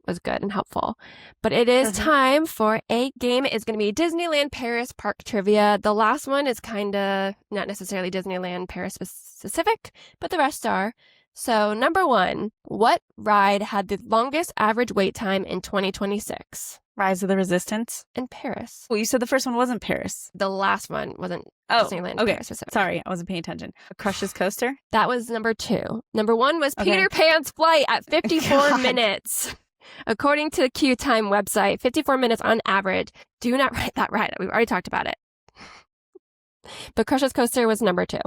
was good and helpful. But it is time for a game. It's going to be Disneyland Paris Park Trivia. The last one is kind of not necessarily Disneyland Paris specific, but the rest are. So number 1, what ride had the longest average wait time in 2026? Rise of the Resistance In Paris. Well, you said the first one wasn't Paris. The last one wasn't Disneyland Paris specific. Sorry, I wasn't paying attention. Crush's Coaster? That was number 2. Number 1 was Peter Pan's Flight at 54 minutes. According to the Queue Time website, 54 minutes on average. Do not write that ride. We've already talked about it. But Crush's Coaster was number 2.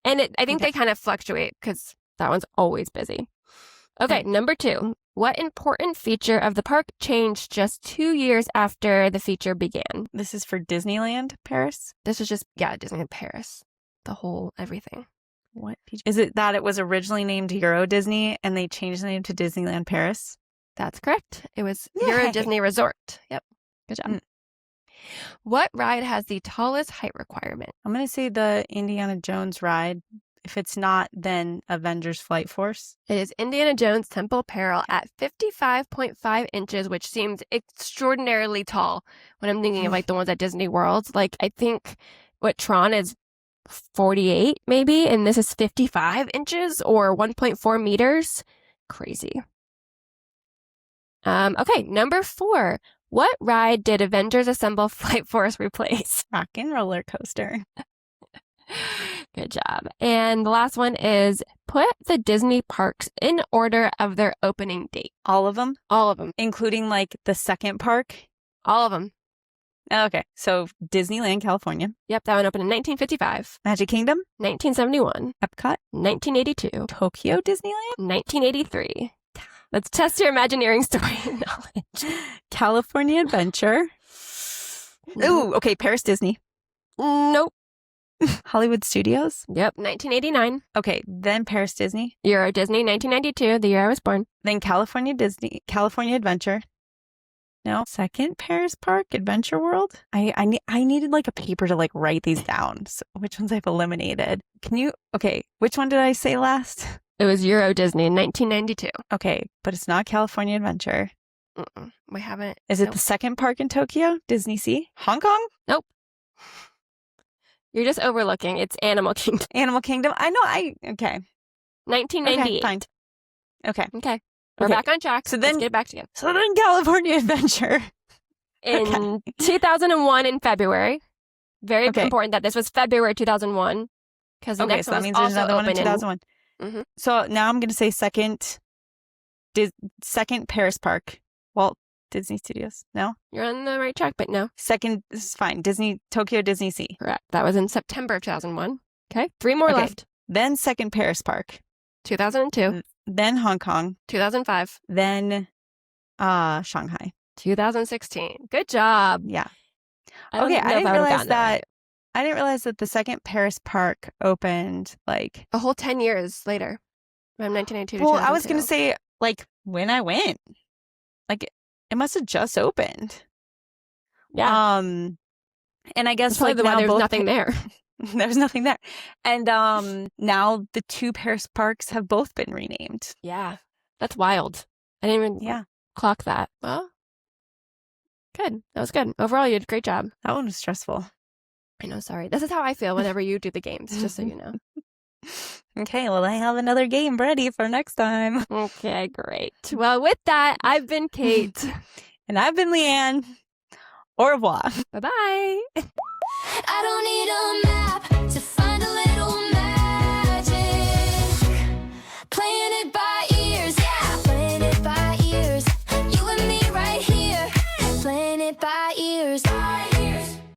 And I think they kind of fluctuate because that one's always busy. Okay, number 2. What important feature of the park changed just 2 years after the feature began? This is for Disneyland Paris? This was just, Disneyland Paris. The whole everything. What feature? Is it that it was originally named Euro Disney and they changed the name to Disneyland Paris? That's correct. It was Euro Disney Resort. Yep. Good job. What ride has the tallest height requirement? I'm going to say the Indiana Jones ride. If it's not, then Avengers Flight Force. It is Indiana Jones Temple Peril at 55.5 inches, which seems extraordinarily tall when I'm thinking of like the ones at Disney World. Like I think what Tron is 48 maybe, and this is 55 inches or 1.4 meters. Crazy. Okay, number 4. What ride did Avengers Assemble Flight Force replace? Rock and Roller Coaster. Good job. And the last one is put the Disney parks in order of their opening date. All of them? All of them. Including like the second park? All of them. Okay, so Disneyland, California. Yep, that one opened in 1955. Magic Kingdom? 1971. Epcot? 1982. Tokyo Disneyland? 1983. Let's test your Imagineering story knowledge. California Adventure. Ooh, okay, Paris Disney. Nope. Hollywood Studios? Yep, 1989. Okay, then Paris Disney. Euro Disney, 1992, the year I was born. Then California Disney, California Adventure. No. Second Paris Park, Adventure World. I needed like a paper to like write these down. So which ones I've eliminated? Okay, which one did I say last? It was Euro Disney in 1992. Okay, but it's not California Adventure. We haven't. Is it the second park in Tokyo? Disney Sea? Hong Kong? Nope. You're just overlooking. It's Animal Kingdom. Animal Kingdom? I know. Okay. 1998. Okay, fine. Okay. Okay. We're back on track. So then, let's get back together. So then California Adventure. In 2001 in February. Very important that this was February 2001. Because the next one that means was there's also another one in open 2001. Mm-hmm. So now I'm going to say second Paris Park. Walt Disney Studios. No? You're on the right track, but no. Second, this is fine. Tokyo Disney Sea. Correct. That was in September of 2001. Okay. 3 more left. Then second Paris Park. 2002. Then Hong Kong. 2005. Then Shanghai. 2016. Good job. Yeah. I didn't realize that. I didn't realize that the second Paris Park opened like a whole 10 years later, from 1992 to 2002. Well, I was going to say like when I went, like it must have just opened. Yeah. And I guess like now there's nothing there. There's nothing there. And now the 2 Paris parks have both been renamed. Yeah. That's wild. I didn't even clock that. Well, good. That was good. Overall, you did a great job. That one was stressful. I know, sorry. This is how I feel whenever you do the games, just so you know. Okay, well, I have another game ready for next time. Okay, great. Well, with that, I've been Kate. And I've been Leanne. Au revoir. Bye-bye.